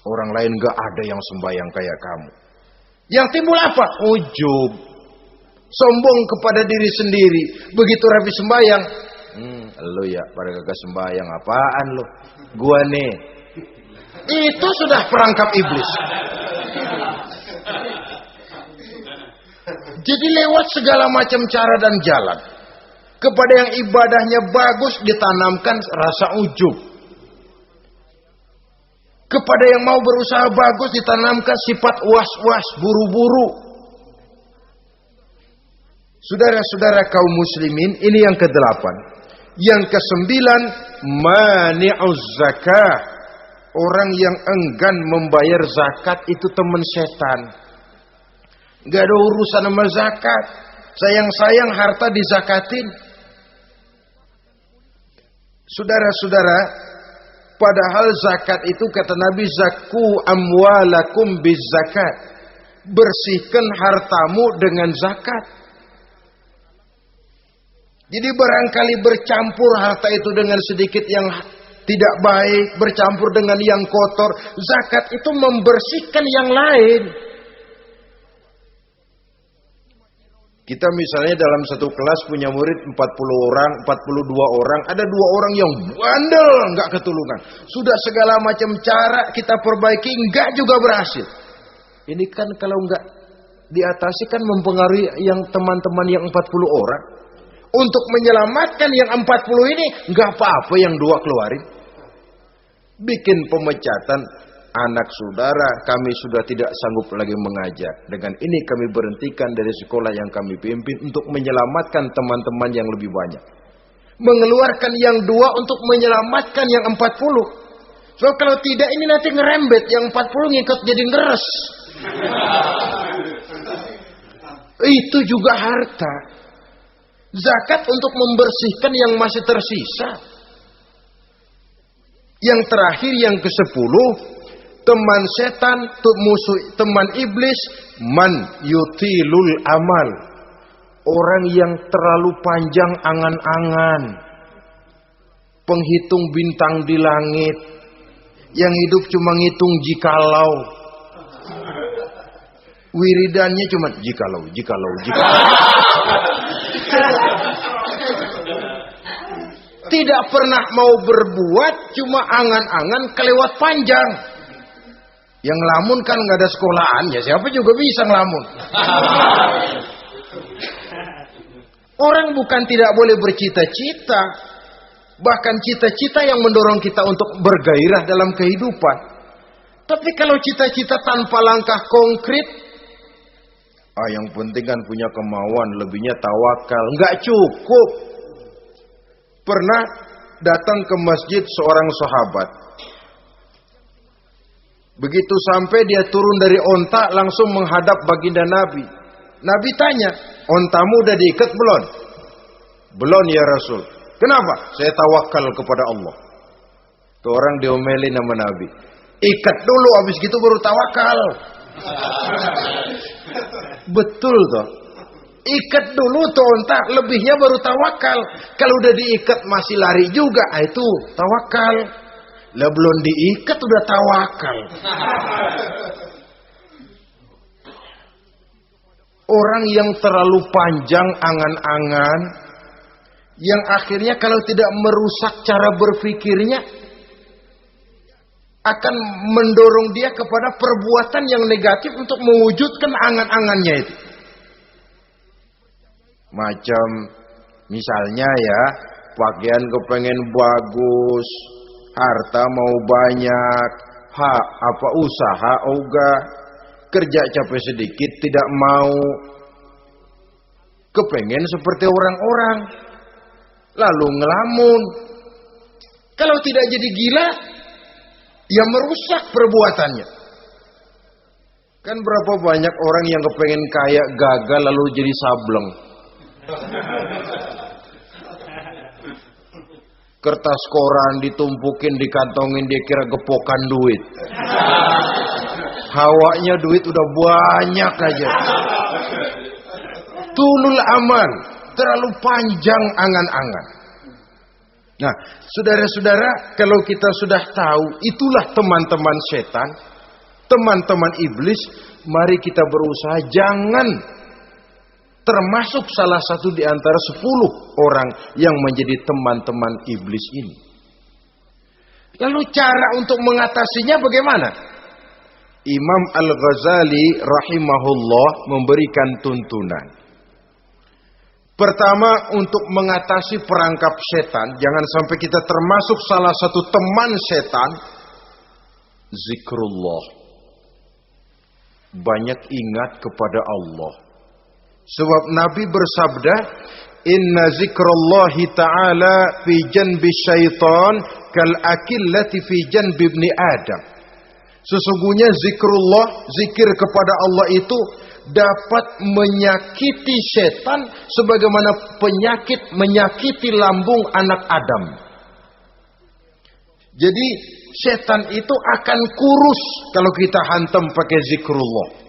Orang lain gak ada yang sembahyang kayak kamu. Yang timbul apa? Ujub. Sombong kepada diri sendiri. Begitu rapi sembahyang, lu ya pada kagak sembahyang, apaan lu? Gua nih. Itu sudah perangkap iblis. Jadi lewat segala macam cara dan jalan, kepada yang ibadahnya bagus ditanamkan rasa ujub. Kepada yang mau berusaha bagus ditanamkan sifat was-was, buru-buru. Saudara-saudara kaum muslimin, ini yang ke-8. Yang ke-9, mani'uz zakah. Orang yang enggan membayar zakat itu teman setan. Gak ada urusan sama zakat. Sayang-sayang harta dizakatin. Saudara-saudara, padahal zakat itu kata Nabi, zakku amwalakum biz zakat. Bersihkan hartamu dengan zakat. Jadi barangkali bercampur harta itu dengan sedikit yang tidak baik, bercampur dengan yang kotor. Zakat itu membersihkan yang lain. Kita misalnya dalam satu kelas punya murid 40 orang, 42 orang, ada 2 orang yang bandel, nggak ketulungan. Sudah segala macam cara kita perbaiki, nggak juga berhasil. Ini kan kalau nggak diatasi kan mempengaruhi yang teman-teman yang 40 orang. Untuk menyelamatkan yang 40 ini, nggak apa-apa yang 2 keluarin. Bikin pemecatan. Anak saudara, kami sudah tidak sanggup lagi mengajar. Dengan ini kami berhentikan dari sekolah yang kami pimpin untuk menyelamatkan teman-teman yang lebih banyak. Mengeluarkan yang 2 untuk menyelamatkan yang 40. So kalau tidak ini nanti ngerembet, yang 40 ngikut jadi ngeres. Itu juga harta. Zakat untuk membersihkan yang masih tersisa. Yang terakhir yang ke-10, teman setan, musuh, teman iblis, man yutilul amal. Orang yang terlalu panjang angan-angan. Penghitung bintang di langit. Yang hidup cuma ngitung jikalau. Wiridannya cuma jikalau. Tidak pernah mau berbuat, cuma angan-angan kelewat panjang. Yang ngelamun kan nggak ada sekolahan, ya siapa juga bisa ngelamun. Orang bukan tidak boleh bercita-cita, bahkan cita-cita yang mendorong kita untuk bergairah dalam kehidupan. Tapi kalau cita-cita tanpa langkah konkret, yang penting kan punya kemauan, lebihnya tawakal, nggak cukup. Pernah datang ke masjid seorang sahabat. Begitu sampai dia turun dari onta langsung menghadap baginda Nabi. Nabi tanya, ontamu udah diikat belum? Belum ya Rasul. Kenapa? Saya tawakal kepada Allah. Tuh orang diomelin sama Nabi. Ikat dulu, habis gitu baru tawakal. Betul toh. Ikat dulu tuh onta, lebihnya baru tawakal. Kalau udah diikat masih lari juga, itu tawakal. Lah belum diikat udah tawakal. Orang yang terlalu panjang angan-angan, yang akhirnya kalau tidak merusak cara berpikirnya, akan mendorong dia kepada perbuatan yang negatif untuk mewujudkan angan-angannya itu. Macam misalnya ya, pakaian kepengen bagus, harta mau banyak, usaha ogah, kerja capek sedikit tidak mau, kepengen seperti orang-orang, lalu ngelamun. Kalau tidak jadi gila, ya merusak perbuatannya. Kan berapa banyak orang yang kepengen kaya gagal lalu jadi sableng. Kertas koran ditumpukin, dikantongin, dia kira gepokan duit. Hawanya duit udah banyak aja. Tulul amal, terlalu panjang angan-angan. Nah, saudara-saudara, kalau kita sudah tahu itulah teman-teman setan, teman-teman iblis, mari kita berusaha jangan termasuk salah satu di antara 10 orang yang menjadi teman-teman iblis ini. Lalu cara untuk mengatasinya bagaimana? Imam Al-Ghazali rahimahullah memberikan tuntunan. Pertama, untuk mengatasi perangkap setan, jangan sampai kita termasuk salah satu teman setan, zikrullah. Banyak ingat kepada Allah. Sebab Nabi bersabda, inna zikrallahi ta'ala fi janbi syaitan kal akillati fi janbi ibni Adam. Sesungguhnya zikrullah, zikir kepada Allah itu dapat menyakiti setan sebagaimana penyakit menyakiti lambung anak Adam. Jadi setan itu akan kurus kalau kita hantam pakai zikrullah.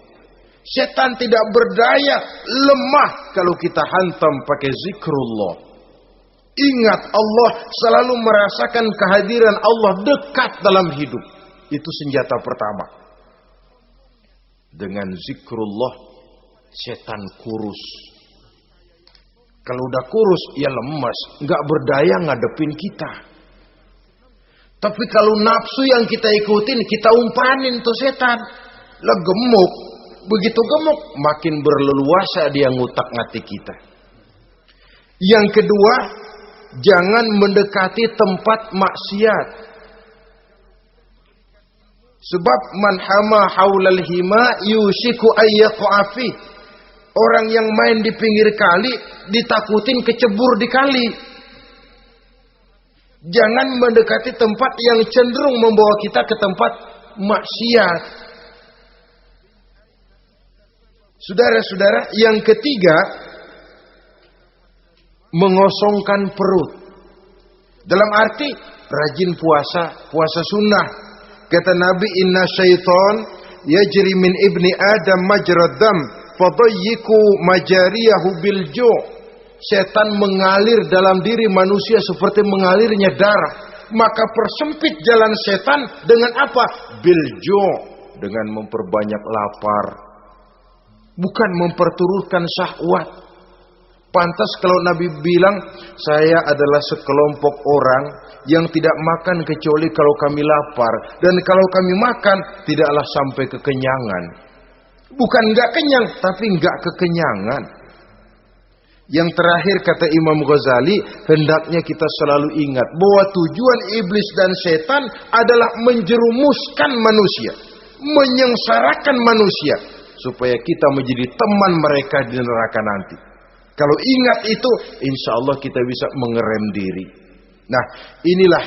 Setan tidak berdaya, lemah kalau kita hantam pakai zikrullah. Ingat Allah, selalu merasakan kehadiran Allah dekat dalam hidup. Itu senjata pertama. Dengan zikrullah, setan kurus. Kalau udah kurus, ya lemas, nggak berdaya ngadepin kita. Tapi kalau nafsu yang kita ikutin, kita umpanin tuh setan. Lah gemuk, begitu gemuk, makin berleluasa dia ngutak-ngatik kita. Yang kedua, jangan mendekati tempat maksiat. Sebab man hama haulal hima yusiku ayyaqafi. Orang yang main di pinggir kali ditakutin kecebur di kali. Jangan mendekati tempat yang cenderung membawa kita ke tempat maksiat. Saudara-saudara, yang ketiga, mengosongkan perut. Dalam arti rajin puasa sunnah. Kata Nabi, inna syaitan yajri min ibni adam majrad dam fadayyiku majariyahu bil ju'. Setan mengalir dalam diri manusia seperti mengalirnya darah. Maka persempit jalan setan dengan apa? Bil ju', dengan memperbanyak lapar. Bukan memperturutkan syahwat. Pantas kalau Nabi bilang, saya adalah sekelompok orang yang tidak makan kecuali kalau kami lapar. Dan kalau kami makan, tidaklah sampai kekenyangan. Bukan enggak kenyang, tapi enggak kekenyangan. Yang terakhir kata Imam Ghazali, hendaknya kita selalu ingat bahwa tujuan iblis dan setan adalah menjerumuskan manusia, menyengsarakan manusia, supaya kita menjadi teman mereka di neraka nanti. Kalau ingat itu, insya Allah kita bisa mengerem diri. Nah, inilah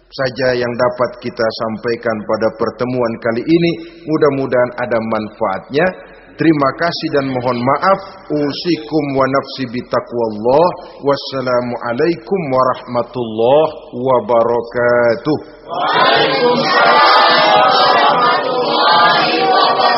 saja yang dapat kita sampaikan pada pertemuan kali ini. Mudah-mudahan ada manfaatnya. Terima kasih dan mohon maaf. Usikum wa nafsi bitaqwallah. Wassalamualaikum warahmatullahi wabarakatuh. Waalaikumsalam warahmatullahi wabarakatuh.